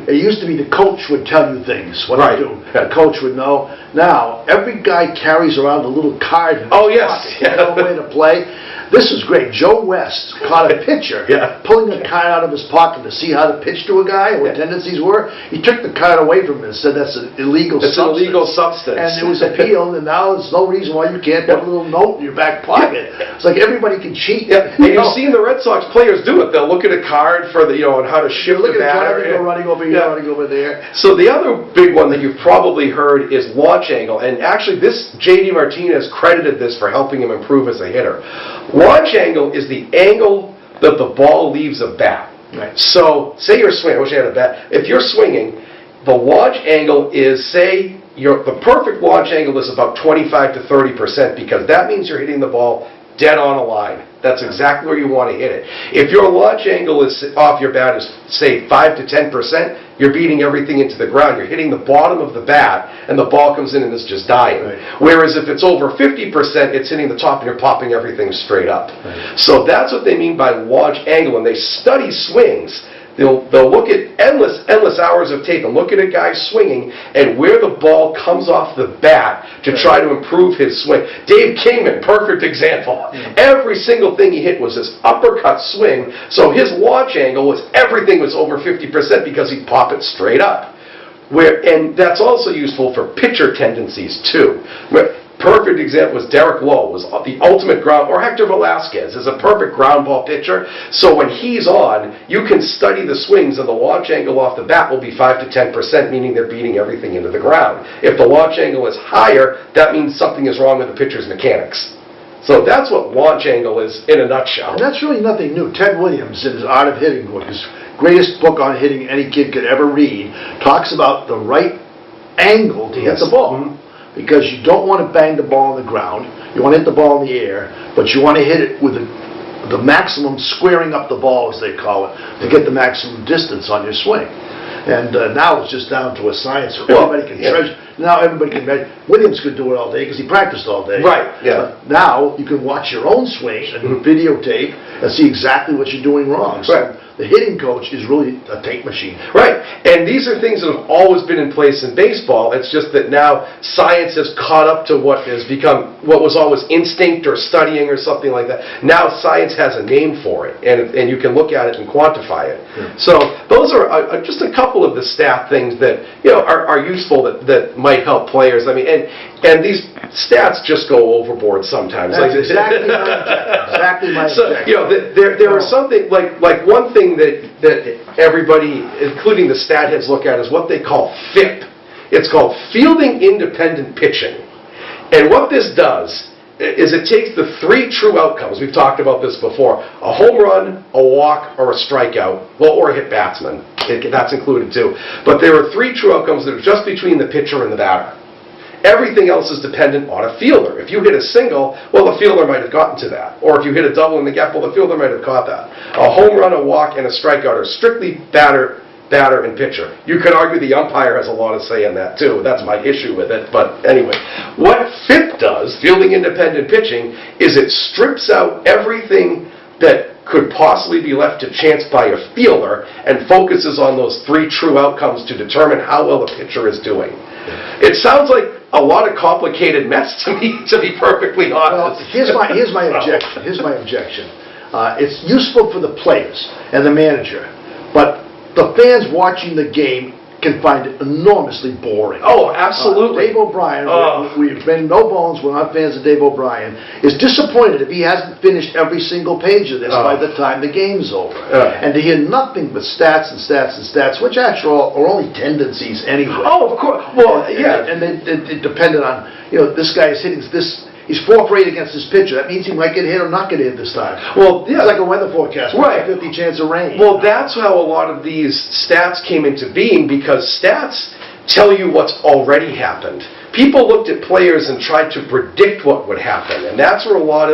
Speaker 1: It used to be the coach would tell you things, what
Speaker 2: Right.
Speaker 1: to do. The coach would know. Now, every guy carries around a little card in his
Speaker 2: Oh, yes.
Speaker 1: pocket. You know where to play. This is great. Joe West caught a pitcher
Speaker 2: Yeah.
Speaker 1: pulling a card out of his pocket to see how to pitch to a guy, what tendencies were. He took the card away from him and said that's an illegal
Speaker 2: It's
Speaker 1: substance.
Speaker 2: an illegal substance.
Speaker 1: And it was appealed, and now there's no reason why you can't put a little note in your back pocket. It's like everybody can cheat.
Speaker 2: Yeah, and you've seen the Red Sox players do it. They'll look at a card for the, on how to shift
Speaker 1: Look
Speaker 2: the
Speaker 1: at
Speaker 2: batter.
Speaker 1: Jonathan go running over here,
Speaker 2: Yeah.
Speaker 1: running over there.
Speaker 2: So the other big one that you've probably heard is launch angle, and actually this J.D. Martinez credited this for helping him improve as a hitter. Launch angle is the angle that the ball leaves a bat.
Speaker 1: Right.
Speaker 2: So say you're swinging. I wish I had a bat. If you're swinging, the launch angle is, say, the perfect launch angle is about 25 to 30% because that means you're hitting the ball dead on a line. That's exactly where you want to hit it. If your launch angle is off your bat is, say, 5 to 10%, you're beating everything into the ground. You're hitting the bottom of the bat, and the ball comes in and is just dying.
Speaker 1: Right.
Speaker 2: Whereas if it's over 50%, it's hitting the top, and you're popping everything straight up.
Speaker 1: Right.
Speaker 2: So that's what they mean by launch angle, and they study swings. They'll look at endless hours of tape and look at a guy swinging and where the ball comes off the bat to try to improve his swing. Dave Kingman, perfect example. Every single thing he hit was this uppercut swing, so his launch angle was everything was over 50% because he'd pop it straight up. And that's also useful for pitcher tendencies too. Perfect example was Derek Lowe, was the ultimate ground, or Hector Velasquez is a perfect ground ball pitcher. So when he's on, you can study the swings, and the launch angle off the bat will be 5 to 10%, meaning they're beating everything into the ground. If the launch angle is higher, that means something is wrong with the pitcher's mechanics. So that's what launch angle is in a nutshell.
Speaker 1: And that's really nothing new. Ted Williams, in his Art of Hitting book, his greatest book on hitting any kid could ever read, talks about the right angle to hit the ball.
Speaker 2: Mhm.
Speaker 1: Because you don't want to bang the ball on the ground. You want to hit the ball in the air, but you want to hit it with the maximum squaring up the ball, as they call it, to get the maximum distance on your swing. And now it's just down to a science. Everybody can treasure. Now everybody can measure. Williams could do it all day because he practiced all day.
Speaker 2: Right, yeah.
Speaker 1: But now you can watch your own swing and videotape and see exactly what you're doing wrong. So
Speaker 2: Right.
Speaker 1: the hitting coach is really a tape machine.
Speaker 2: Right, and these are things that have always been in place in baseball. It's just that now science has caught up to what has become, what was always instinct or studying or something like that. Now science has a name for it, and you can look at it and quantify it.
Speaker 1: Yeah.
Speaker 2: So those are just a couple of the stat things that are useful that might help players. I mean, and these stats just go overboard sometimes.
Speaker 1: That's exactly my objection. Exactly my
Speaker 2: So,
Speaker 1: objection.
Speaker 2: there was something, like one thing that everybody, including the stat heads, look at is what they call FIP. It's called Fielding Independent Pitching. And what this does is it takes the 3 true outcomes. We've talked about this before. A home run, a walk, or a strikeout. Well, or a hit batsman. That's included too. But there are 3 true outcomes that are just between the pitcher and the batter. Everything else is dependent on a fielder. If you hit a single, well, the fielder might have gotten to that. Or if you hit a double in the gap, well, the fielder might have caught that. A home run, a walk, and a strikeout are strictly batter, and pitcher. You could argue the umpire has a lot of say in that, too. That's my issue with it. But anyway, what FIP does, Fielding Independent Pitching, is it strips out everything that could possibly be left to chance by a fielder and focuses on those 3 true outcomes to determine how well the pitcher is doing. It sounds like a lot of complicated mess to me, to be perfectly honest.
Speaker 1: Well, here's my objection. Here's my objection. It's useful for the players and the manager, but the fans watching the game can find it enormously boring.
Speaker 2: Oh, absolutely.
Speaker 1: Dave O'Brien, we've been no bones, we're not fans of Dave O'Brien, is disappointed if he hasn't finished every single page of this by the time the game's over. And to hear nothing but stats and stats and stats, which actually are only tendencies anyway.
Speaker 2: Oh, of course. Well, yeah.
Speaker 1: And it depended on, this guy is hitting this. he's 4 for 8 against his pitcher. That means he might get hit or not get hit this time.
Speaker 2: Well, yeah.
Speaker 1: It's like a weather forecast.
Speaker 2: Right.
Speaker 1: 50 chance of rain.
Speaker 2: Well, that's how a lot of these stats came into being, because stats tell you what's already happened. People looked at players and tried to predict what would happen, and that's where a lot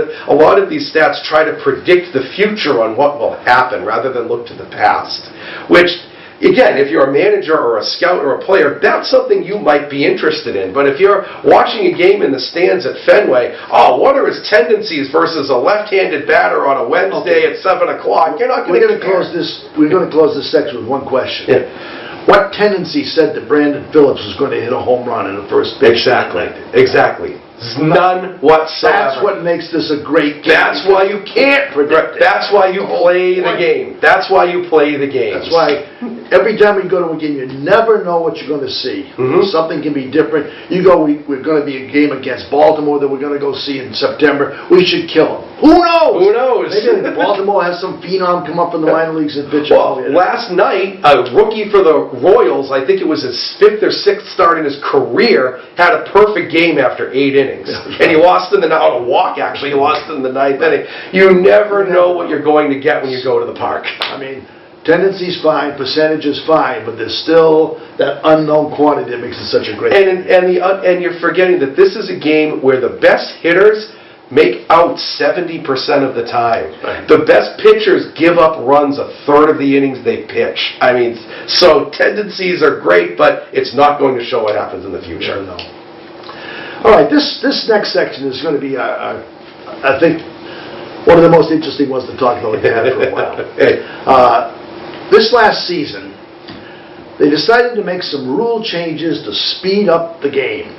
Speaker 2: of these stats try to predict the future on what will happen rather than look to the past. Which, again, if you're a manager or a scout or a player, that's something you might be interested in. But if you're watching a game in the stands at Fenway, what are his tendencies versus a left-handed batter on a Wednesday at 7 o'clock? You're not going to
Speaker 1: close this. We're going to close this section with one question.
Speaker 2: Yeah.
Speaker 1: What tendency said that Brandon Phillips was going to hit a home run in the first pitch?
Speaker 2: Exactly. None whatsoever.
Speaker 1: That's what makes this a great game.
Speaker 2: That's why you can't predict it. That's why you play the game. That's why you play the game.
Speaker 1: That's why every time we go to a game, you never know what you're going to see. Something can be different. You go, we're going to be a game against Baltimore that we're going to go see in September. We should kill them. Who knows?
Speaker 2: Who knows?
Speaker 1: Maybe Baltimore has some phenom come up from the minor leagues and pitch.
Speaker 2: Well, last night, a rookie for the Royals, I think it was his 5th or 6th start in his career, had a perfect game after 8 innings. And he lost in on a walk, actually. He lost in the 9th inning. You never know what you're going to get when you go to the park.
Speaker 1: I mean, tendency's fine, percentage is fine, but there's still that unknown quantity that makes it such a great game.
Speaker 2: And you're forgetting that this is a game where the best hitters make out 70% of the time.
Speaker 1: Right.
Speaker 2: The best pitchers give up runs a third of the innings they pitch. I mean, so tendencies are great, but it's not going to show what happens in the future.
Speaker 1: No. All right, this next section is going to be, I think, one of the most interesting ones to talk about we've had for a while. This last season, they decided to make some rule changes to speed up the game.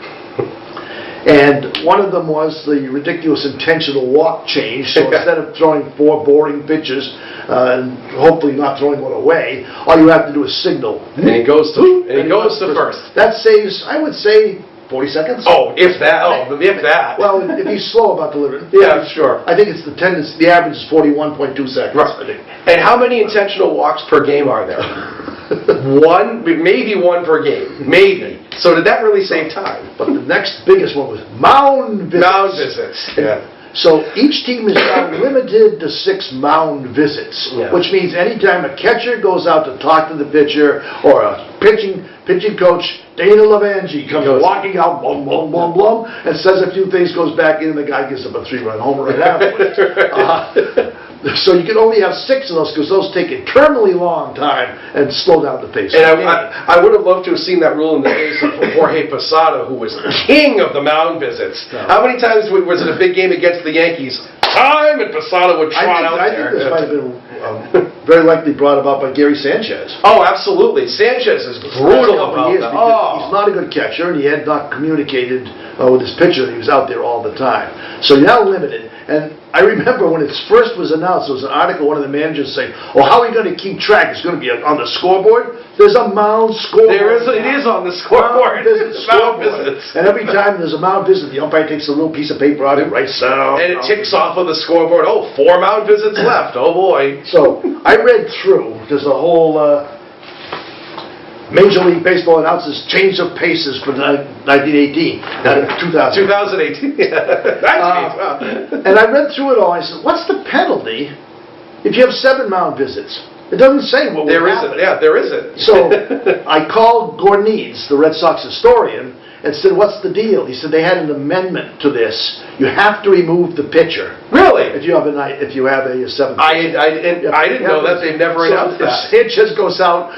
Speaker 1: And one of them was the ridiculous intentional walk change. So instead of throwing 4 boring pitches and hopefully not throwing one away, all you have to do is signal.
Speaker 2: And he goes to first.
Speaker 1: That saves, I would say, 40 seconds.
Speaker 2: Oh, if that.
Speaker 1: Well, if he's slow about delivering.
Speaker 2: Yeah, sure.
Speaker 1: I think it's the tendency. The average is 41.2 seconds.
Speaker 2: Right.
Speaker 1: I think.
Speaker 2: And how many intentional walks per game are there? One, maybe one per game. Maybe. So did that really save time?
Speaker 1: But the next biggest one was mound visits.
Speaker 2: Mound visits. Yeah.
Speaker 1: So each team is now limited to 6 mound visits, which means anytime a catcher goes out to talk to the pitcher or a pitching coach, Dana Lavangi, comes walking out, blum, blum, blum, blum, and says a few things, goes back in, and the guy gives up a 3-run homer right afterwards. So you can only have 6 of those because those take a terminally long time and slow down the pace.
Speaker 2: And I would have loved to have seen that rule in the case of Jorge Posada, who was king of the mound visits. No. How many times was it a big game against the Yankees? Time, and Posada would trot out there.
Speaker 1: I think this might have been very likely brought about by Gary Sanchez.
Speaker 2: Oh, absolutely. Sanchez is brutal about that.
Speaker 1: He's not a good catcher, and he had not communicated with his pitcher that he was out there all the time. So you're now limited. And I remember when it first was announced, there was an article, one of the managers saying, well, how are we going to keep track? It's going to be on the scoreboard? There's a mound scoreboard.
Speaker 2: It is on the scoreboard.
Speaker 1: Mound visits. And every time there's a mound visit, the umpire takes a little piece of paper out and writes down.
Speaker 2: And it ticks off of the scoreboard. Oh, 4 mound visits left. Oh, boy.
Speaker 1: So I read through, there's a whole Major League Baseball announces change of paces for 1918, 2000.
Speaker 2: 2018.
Speaker 1: And I read through it all. I said, what's the penalty if you have 7 mound visits? It doesn't say what would happen.
Speaker 2: There isn't.
Speaker 1: So I called Gordon Eads, the Red Sox historian, and said, what's the deal? He said they had an amendment to this. You have to remove the pitcher.
Speaker 2: Really?
Speaker 1: If you have a 7th.
Speaker 2: I didn't know that. They've never announced that.
Speaker 1: Sanchez goes out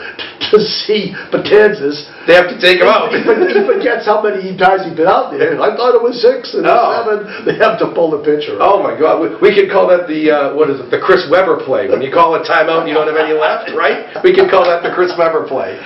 Speaker 1: to see Betances.
Speaker 2: They have to take him out.
Speaker 1: He forgets how many times he's been out there. I thought it was 6 and 7. They have to pull the pitcher out.
Speaker 2: Oh my God! We could call that the Chris Webber play. When you call a timeout and you don't have any left, right? We could call that the Chris Webber play.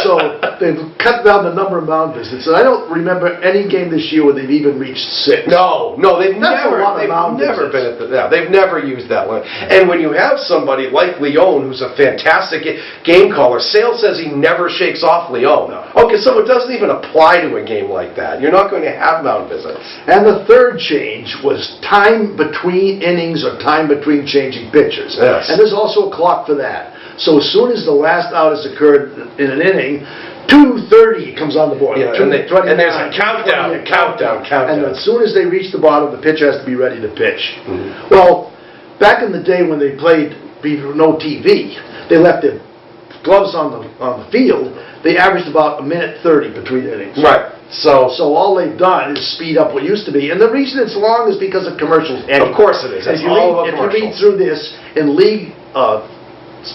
Speaker 1: So they've cut down the number of mound visits, and I don't remember any game this year where they've even reached 6.
Speaker 2: No, they've never been at they've never used that one. And when you have somebody like Leone, who's a fantastic game caller, Sale says he never shakes off Leone. No. Okay, so it doesn't even apply to a game like that. You're not going to have mound visits.
Speaker 1: And the third change was time between innings or time between changing pitchers.
Speaker 2: Yes.
Speaker 1: And there's also a clock for that. So as soon as the last out has occurred in an inning, 2:30 comes on the board.
Speaker 2: Yeah, and there's a countdown.
Speaker 1: And as soon as they reach the bottom, the pitcher has to be ready to pitch.
Speaker 2: Mm-hmm.
Speaker 1: Well, back in the day when they played no TV, they left their gloves on the field. They averaged about 1:30 between innings.
Speaker 2: Right. So
Speaker 1: all they've done is speed up what used to be, and the reason it's long is because of commercials.
Speaker 2: Of course it is. It's all about commercials.
Speaker 1: If you read through this in league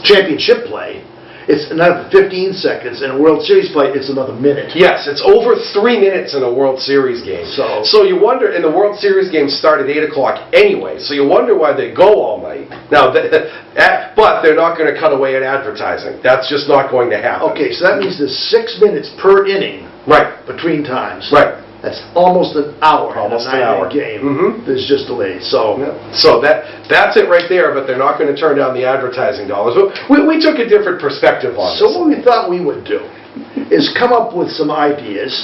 Speaker 1: championship play, it's another 15 seconds. In a World Series play, it's another minute.
Speaker 2: Yes, it's over 3 minutes in a World Series game. So you wonder, and the World Series games start at 8 o'clock anyway, so you wonder why they go all night. Now, but they're not going to cut away at advertising. That's just not going to happen.
Speaker 1: Okay, so that means there's 6 minutes per inning.
Speaker 2: Right.
Speaker 1: Between times.
Speaker 2: Right.
Speaker 1: That's almost an hour.
Speaker 2: Almost
Speaker 1: in a
Speaker 2: an hour.
Speaker 1: Game.
Speaker 2: Mm-hmm.
Speaker 1: There's just delays. So
Speaker 2: that's it right there. But they're not going to turn down the advertising dollars. We took a different perspective on this.
Speaker 1: So what we thought we would do is come up with some ideas.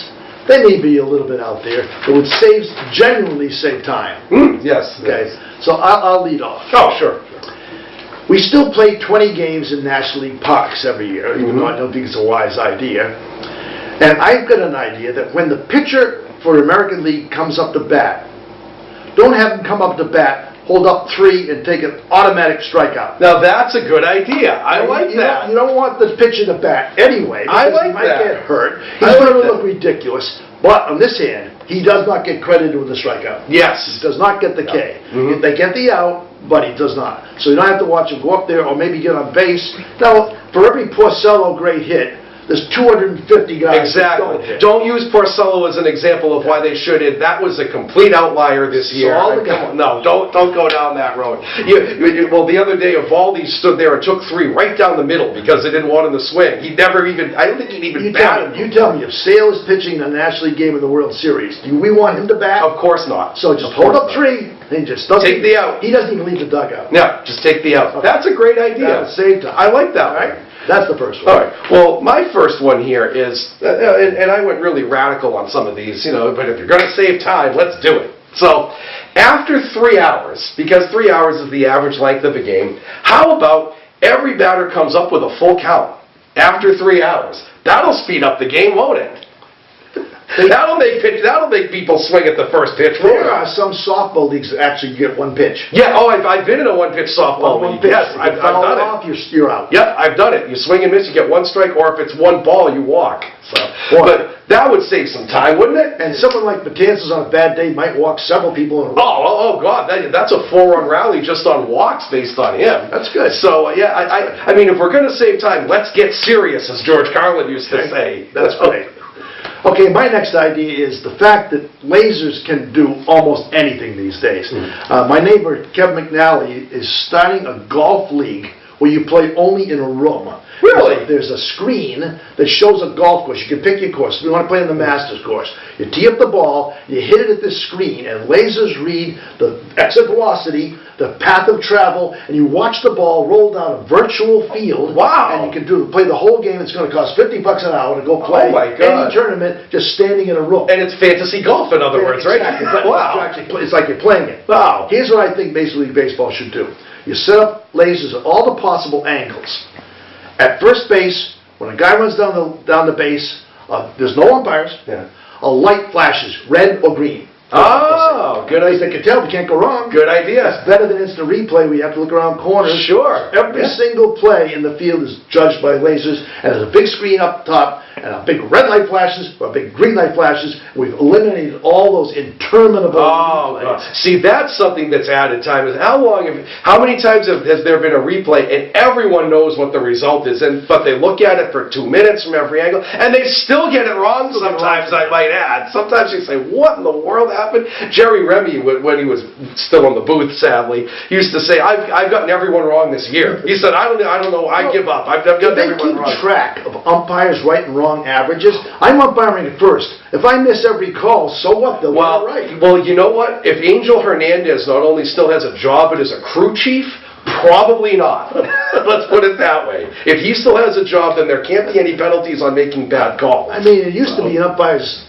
Speaker 1: They may be a little bit out there, but would genuinely save time.
Speaker 2: Yes.
Speaker 1: Okay.
Speaker 2: Yes.
Speaker 1: So I'll lead off.
Speaker 2: Oh, sure.
Speaker 1: We still play 20 games in National League parks every year, even though I don't think it's a wise idea. And I've got an idea that when the pitcher for American League comes up to bat, don't have him come up to bat, hold up 3, and take an automatic strikeout.
Speaker 2: Now that's a good idea. I like that.
Speaker 1: You don't want the pitcher to bat anyway, because
Speaker 2: I like
Speaker 1: he might
Speaker 2: that.
Speaker 1: get hurt. He's going to look ridiculous. But on this hand, he does not get credited with the strikeout.
Speaker 2: Yes.
Speaker 1: He does not get the K.
Speaker 2: Mm-hmm.
Speaker 1: They get the out, but he does not. So you don't have to watch him go up there or maybe get on base. Now, for every Porcello great hit, there's 250 guys that don't
Speaker 2: Exactly.
Speaker 1: hit.
Speaker 2: Don't use Porcello as an example of why they should hit. That was a complete outlier this year.
Speaker 1: all the guys-
Speaker 2: No, don't go down that road. Well, the other day, Evaldi stood there and took 3 right down the middle because they didn't want him to swing. He never even, I don't think he'd even batted.
Speaker 1: You tell me, if Sale is pitching the National League game in the World Series, do we want him to bat?
Speaker 2: Of course not.
Speaker 1: So just
Speaker 2: Of course
Speaker 1: hold up
Speaker 2: not.
Speaker 1: 3 and just doesn't.
Speaker 2: Take the out.
Speaker 1: He doesn't even leave the dugout.
Speaker 2: No, just take the out. That's a great idea.
Speaker 1: That'll save time.
Speaker 2: I like that
Speaker 1: All right?
Speaker 2: one.
Speaker 1: That's the first
Speaker 2: All
Speaker 1: one.
Speaker 2: right. Well, my first one here is, and I went really radical on some of these, but if you're going to save time, let's do it. So, after 3 hours, because 3 hours is the average length of a game, how about every batter comes up with a full count after 3 hours? That'll speed up the game, won't it? That'll make people swing at the first pitch.
Speaker 1: There are some softball leagues that actually get 1 pitch.
Speaker 2: Yeah. Oh, I've been in a 1-pitch softball
Speaker 1: One
Speaker 2: league.
Speaker 1: pitch.
Speaker 2: Yes,
Speaker 1: If
Speaker 2: I've
Speaker 1: you foul
Speaker 2: done it.
Speaker 1: off, you're out.
Speaker 2: Yep, I've done it. You swing and miss, you get 1 strike, or if it's 1 ball, you walk. But that would save some time, wouldn't it?
Speaker 1: And someone like Betances on a bad day might walk several people in a row.
Speaker 2: Oh God, that's a 4-run rally just on walks based on him.
Speaker 1: That's good.
Speaker 2: So yeah, I mean, if we're going to save time, let's get serious, as George Carlin used to say.
Speaker 1: That's great. Okay, my next idea is the fact that lasers can do almost anything these days. My neighbor, Kevin McNally, is starting a golf league where you play only in a room.
Speaker 2: Really?
Speaker 1: There's a screen that shows a golf course. You can pick your course. If you want to play on the Masters course, you tee up the ball, you hit it at this screen, and lasers read the exit velocity, the path of travel, and you watch the ball roll down a virtual field.
Speaker 2: Wow.
Speaker 1: And you can play the whole game. It's going to cost $50 an hour to go play
Speaker 2: Oh my God.
Speaker 1: any tournament just standing in a room.
Speaker 2: And it's fantasy golf, in other words, right?
Speaker 1: Exactly. But
Speaker 2: Wow.
Speaker 1: it's like you're playing it.
Speaker 2: Wow.
Speaker 1: Here's what I think Major League Baseball should do. You set up lasers at all the possible angles. At first base, when a guy runs down the base, there's no umpires.
Speaker 2: Yeah.
Speaker 1: A light flashes, red or green.
Speaker 2: Oh, good
Speaker 1: Because
Speaker 2: idea.
Speaker 1: they can tell, you can't go wrong.
Speaker 2: Good idea.
Speaker 1: Better than instant replay where you have to look around corners.
Speaker 2: Sure.
Speaker 1: Every
Speaker 2: Yeah.
Speaker 1: single play in the field is judged by lasers, and there's a big screen up top, and a big red light flashes, or a big green light flashes. We've eliminated all those interminable
Speaker 2: Oh, God.
Speaker 1: replays.
Speaker 2: See, that's something that's added time. Is how many times has there been a replay and everyone knows what the result is, but they look at it for 2 minutes from every angle, and they still get it wrong sometimes, I might add. Sometimes you say, what in the world happened? Jerry Remy, when he was still in the booth, sadly, used to say, I've gotten everyone wrong this year. He said, I don't know, I give up. I've gotten
Speaker 1: They
Speaker 2: everyone
Speaker 1: keep
Speaker 2: wrong.
Speaker 1: track of umpires' right and wrong averages. I'm umpiring at first. If I miss every call, so what? They'll get it right.
Speaker 2: Well, you know what? If Angel Hernandez not only still has a job, but is a crew chief, Probably not. Let's put it that way. If he still has a job, then there can't be any penalties on making bad calls.
Speaker 1: I mean, it used to be an umpire's,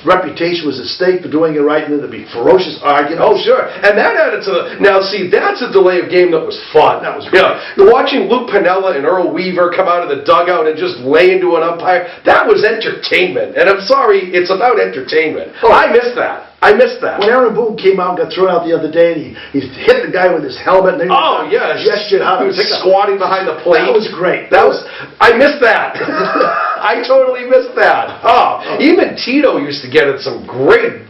Speaker 1: reputation was at stake for doing it right, and then there'd be ferocious arguments.
Speaker 2: Oh, sure. And that added to the... Now, see, that's a delay of game that was fun.
Speaker 1: That was
Speaker 2: great. You're watching Luke Piniella and Earl Weaver come out of the dugout and just lay into an umpire. That was entertainment. And I'm sorry, it's about entertainment.
Speaker 1: Oh.
Speaker 2: I miss that. I missed that.
Speaker 1: When Aaron Boone came out and got thrown out the other day, and he hit the guy with his helmet, and gestured how to
Speaker 2: he was
Speaker 1: pick up.
Speaker 2: squatting behind the plate.
Speaker 1: That was great.
Speaker 2: I missed that. I totally missed that. Even Tito used to get in some great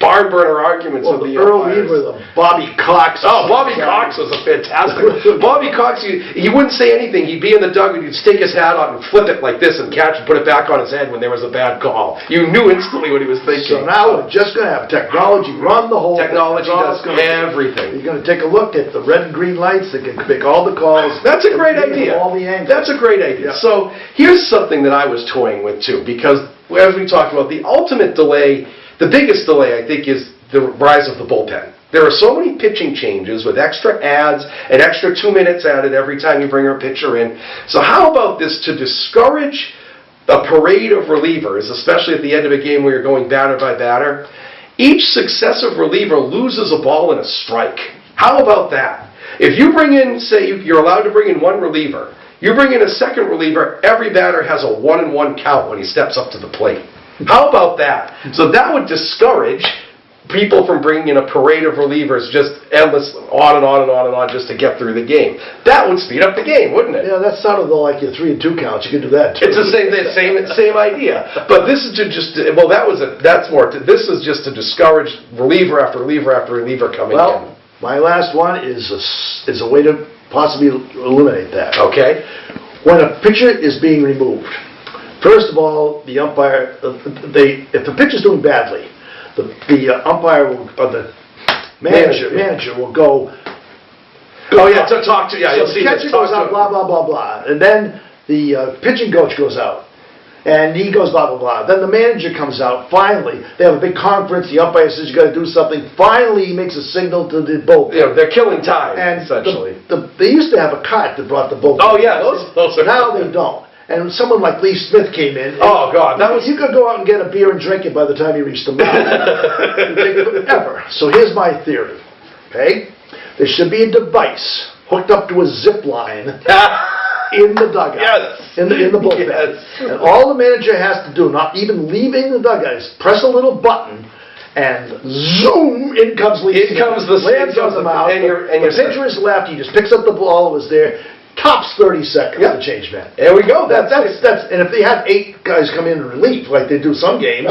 Speaker 2: barn burner arguments with the
Speaker 1: Earl
Speaker 2: umpires.
Speaker 1: Weaver, the Bobby Cox.
Speaker 2: Oh, Bobby Cox was a fantastic. Bobby Cox, he wouldn't say anything. He'd be in the dugout, he'd take his hat off and flip it like this and catch and put it back on his head when there was a bad call. You knew instantly what he was thinking.
Speaker 1: So now we're just going to have technology run the whole thing.
Speaker 2: Technology does everything.
Speaker 1: You're going to take a look at the red and green lights that can pick all the calls.
Speaker 2: That's a great idea.
Speaker 1: All the angles.
Speaker 2: That's a great idea.
Speaker 1: Yeah.
Speaker 2: So here's something that I was toying with too, because as we talked about, the ultimate delay, the biggest delay, I think, is the rise of the bullpen. There are so many pitching changes with extra ads and extra 2 minutes added every time you bring a pitcher in. So how about this to discourage a parade of relievers, especially at the end of a game where you're going batter by batter? Each successive reliever loses a ball and a strike. How about that? If you bring in, say you're allowed to bring in one reliever, you bring in a second reliever, every batter has a 1-1 count when he steps up to the plate. How about that? So that would discourage people from bringing in a parade of relievers, just endless, on and on and on and on, just to get through the game. That would speed up the game, wouldn't it?
Speaker 1: Yeah, that sounded like your 3 and 2 counts. You could do that too.
Speaker 2: It's the same idea. But this is to just, this is just to discourage reliever after reliever after reliever coming in.
Speaker 1: My last one is a way to possibly eliminate that.
Speaker 2: Okay.
Speaker 1: When a pitcher is being removed, first of all, the umpire, if the pitcher's doing badly, the umpire will, or the manager will go.
Speaker 2: Oh yeah, to talk to, yeah,
Speaker 1: So
Speaker 2: you'll
Speaker 1: the
Speaker 2: see
Speaker 1: catcher
Speaker 2: this.
Speaker 1: goes out, blah blah blah blah, and then the pitching coach goes out, and he goes blah blah blah. Then the manager comes out. Finally, they have a big conference. The umpire says you got to do something. Finally, he makes a signal to the bullpen.
Speaker 2: You know, they're killing time,
Speaker 1: And
Speaker 2: essentially.
Speaker 1: they used to have a cart that brought the bullpen.
Speaker 2: Oh yeah, those are.
Speaker 1: Now they don't. And someone like Lee Smith came in.
Speaker 2: Oh God, that was.
Speaker 1: You could go out and get a beer and drink it by the time you reached the mountain. It'd take forever. So here's my theory. Okay, there should be a device hooked up to a zip line in the dugout.
Speaker 2: Yes.
Speaker 1: In the bullpen.
Speaker 2: Yes.
Speaker 1: And all the manager has to do, not even leaving the dugout, is press a little button. And zoom, in comes Lee.
Speaker 2: In comes the
Speaker 1: lands on the mound.
Speaker 2: and your
Speaker 1: the pitcher is left. He just picks up the ball that was there. Tops 30 seconds
Speaker 2: Yep.
Speaker 1: to change man.
Speaker 2: There we go.
Speaker 1: That's and if they had 8 guys come in and relief like they do some games,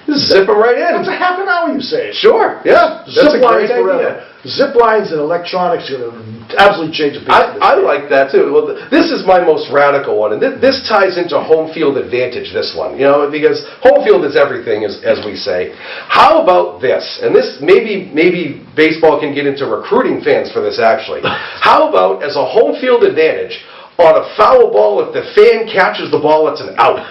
Speaker 2: zip them right in.
Speaker 1: that's a half an hour. You say
Speaker 2: Sure. Yeah. That's a
Speaker 1: zip lines
Speaker 2: great
Speaker 1: forever.
Speaker 2: idea.
Speaker 1: Zip lines and electronics are going to absolutely change the piece.
Speaker 2: I like that too. Well, this is my most radical one, and this ties into home field advantage. This one, because home field is everything, as we say. How about this? And this maybe baseball can get into recruiting fans for this. Actually, how about as a home field advantage? On a foul ball, if the fan catches the ball, it's an out.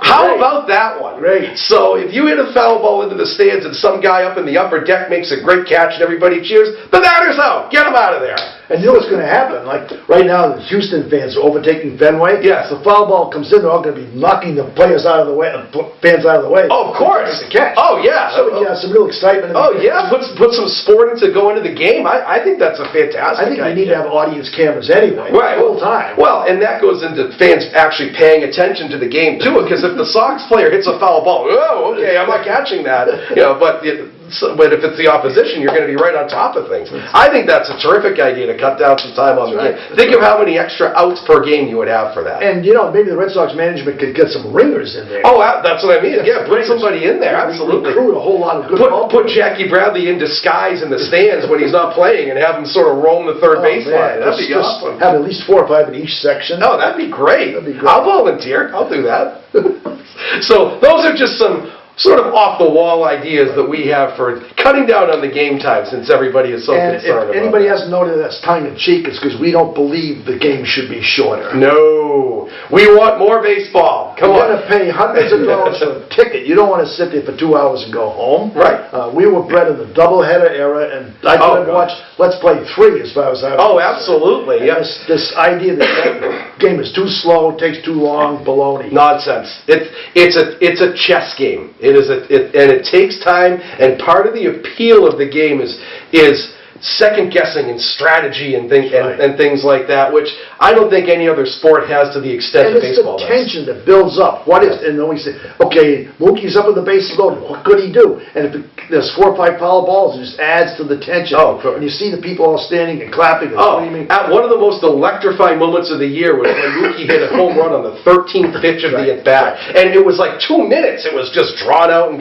Speaker 2: How about that one?
Speaker 1: Great.
Speaker 2: So if you hit a foul ball into the stands and some guy up in the upper deck makes a great catch and everybody cheers, the batter's out. Get him out of there.
Speaker 1: And you know what's going to happen? Like right now, the Houston fans are overtaking Fenway.
Speaker 2: Yes.
Speaker 1: The foul ball comes in, they're all going to be knocking the players out of the way, fans out of the way.
Speaker 2: Oh, of course.
Speaker 1: The catch.
Speaker 2: Oh, yeah.
Speaker 1: So yeah, some real excitement.
Speaker 2: Oh, yeah. Put some sport into going into the game. I think that's a fantastic
Speaker 1: I think
Speaker 2: idea.
Speaker 1: we need to have audience cameras anyway.
Speaker 2: Right.
Speaker 1: The whole time.
Speaker 2: Well, and that goes into fans actually paying attention to the game too, because if the Sox player hits a foul ball, oh, okay, I'm not catching that. But if it's the opposition, you're going to be right on top of things. I think that's a terrific idea to cut down some time on the game. Think of how many extra outs per game you would have for that.
Speaker 1: And maybe the Red Sox management could get some ringers in there.
Speaker 2: Oh, that's what I mean. Yeah, put somebody in there. Absolutely.
Speaker 1: Recruit a whole lot of good
Speaker 2: Put Jackie Bradley in disguise in the stands when he's not playing and have him sort of roam the third baseline. That'd be awesome.
Speaker 1: Have at least 4 or 5 in each section.
Speaker 2: Oh, that'd be great.
Speaker 1: That'd be great.
Speaker 2: I'll volunteer. I'll do that. So those are just some sort of off-the-wall ideas that we have for cutting down on the game time, since everybody is so
Speaker 1: And
Speaker 2: concerned
Speaker 1: if
Speaker 2: about
Speaker 1: anybody
Speaker 2: that.
Speaker 1: hasn't noted that's tongue-in-cheek, it's because we don't believe the game should be shorter.
Speaker 2: No, we want more baseball. Come
Speaker 1: You're
Speaker 2: on.
Speaker 1: going to pay hundreds of dollars for a ticket. You don't want to sit there for 2 hours and go home.
Speaker 2: Right.
Speaker 1: We were bred in the doubleheader era, and I
Speaker 2: Oh,
Speaker 1: couldn't
Speaker 2: God.
Speaker 1: watch Let's Play 3 as far as I was
Speaker 2: Oh,
Speaker 1: concerned.
Speaker 2: absolutely.
Speaker 1: And
Speaker 2: Yeah.
Speaker 1: This idea that that game is too slow, takes too long, baloney.
Speaker 2: Nonsense. It's a chess game. It is and it takes time. And part of the appeal of the game is second guessing and strategy and
Speaker 1: Right.
Speaker 2: things like that, which I don't think any other sport has to the extent
Speaker 1: And
Speaker 2: that
Speaker 1: it's
Speaker 2: baseball
Speaker 1: the
Speaker 2: does.
Speaker 1: tension that builds up. What is, and then we say, okay, Mookie's up with the bases loaded. What could he do? And if there's 4 or 5 foul balls, it just adds to the tension.
Speaker 2: Oh, of course.
Speaker 1: And you see the people all standing and clapping and
Speaker 2: Oh,
Speaker 1: screaming.
Speaker 2: one of the most electrifying moments of the year was when Mookie hit a home run on the 13th pitch of
Speaker 1: Right.
Speaker 2: the at-bat. And it was like 2 minutes. It was just drawn out, and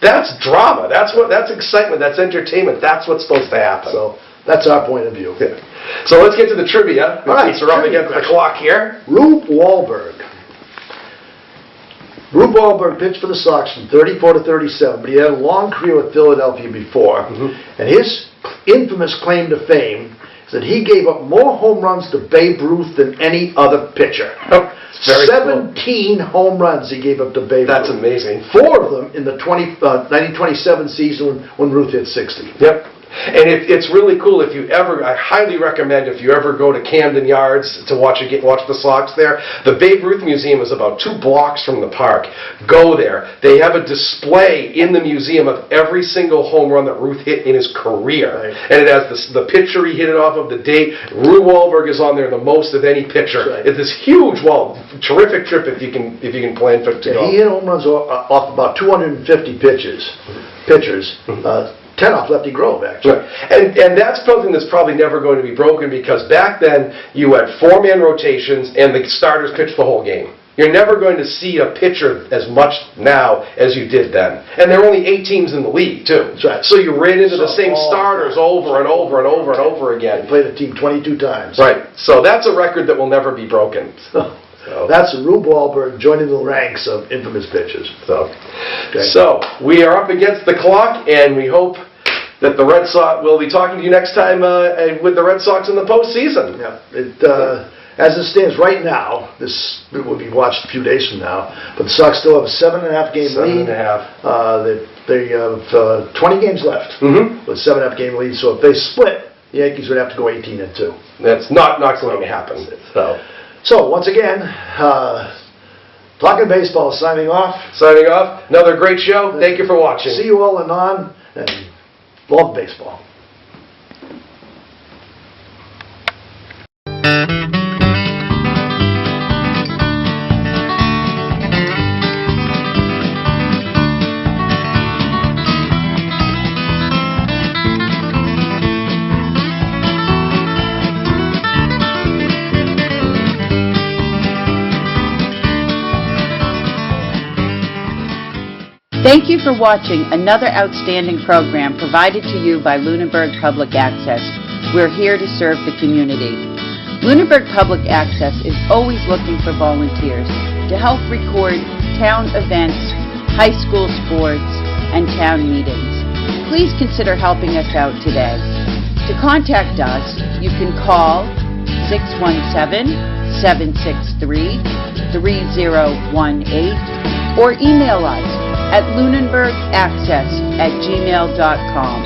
Speaker 2: that's drama. That's excitement. That's entertainment. That's what's supposed to happen.
Speaker 1: So that's our point of view.
Speaker 2: Yeah. So let's get to the trivia.
Speaker 1: All right,
Speaker 2: Since we're up
Speaker 1: trivia
Speaker 2: against the
Speaker 1: question.
Speaker 2: clock here.
Speaker 1: Rube Wahlberg. Rube Wahlberg pitched for the Sox from 34 to 37, but he had a long career with Philadelphia before. And his infamous claim to fame is that he gave up more home runs to Babe Ruth than any other pitcher.
Speaker 2: Very cool.
Speaker 1: 17 home runs he gave up to Babe
Speaker 2: That's
Speaker 1: Ruth.
Speaker 2: amazing.
Speaker 1: 4 of them in the 1927 season when Ruth hit 60.
Speaker 2: Yep. And it's really cool I highly recommend if you ever go to Camden Yards to watch the Sox there. The Babe Ruth Museum is about 2 blocks from the park. Go there. They have a display in the museum of every single home run that Ruth hit in his career.
Speaker 1: Right.
Speaker 2: And it has the pitcher he hit it off of, the date. Rube Wahlberg is on there the most of any pitcher.
Speaker 1: Right.
Speaker 2: It's this huge, terrific trip if you can plan to
Speaker 1: Yeah,
Speaker 2: go.
Speaker 1: he hit home runs off about 250 pitchers. 10 off Lefty Grove, actually.
Speaker 2: Right. And that's something that's probably never going to be broken, because back then you had 4-man rotations and the starters pitched the whole game. You're never going to see a pitcher as much now as you did then. And there are only 8 teams in the league, too.
Speaker 1: That's right.
Speaker 2: So you ran into the
Speaker 1: So
Speaker 2: same
Speaker 1: all
Speaker 2: starters
Speaker 1: the time.
Speaker 2: over and over and over and over
Speaker 1: He
Speaker 2: again.
Speaker 1: played a team 22 times.
Speaker 2: Right. So that's a record that will never be broken. So.
Speaker 1: That's Rube Wahlberg joining the ranks of infamous pitchers.
Speaker 2: So,
Speaker 1: Okay.
Speaker 2: so we are up against the clock, and we hope that the Red Sox, we'll be talking to you next time with the Red Sox in the postseason.
Speaker 1: Yeah. As it stands right now, this will be watched a few days from now, but the Sox still have a 7.5 game lead.
Speaker 2: 7.5.
Speaker 1: They have 20 games left with a 7.5 game lead, so if they split, the Yankees would have to go 18-2.
Speaker 2: That's not going to happen.
Speaker 1: So, once again, Talking Baseball is signing off.
Speaker 2: Signing off. Another great show. Thank you for watching.
Speaker 1: See you all anon, and love baseball.
Speaker 3: Thank you for watching another outstanding program provided to you by Lunenburg Public Access. We're here to serve the community. Lunenburg Public Access is always looking for volunteers to help record town events, high school sports, and town meetings. Please consider helping us out today. To contact us, you can call 617-763-3018 or email us at lunenburgaccess@gmail.com.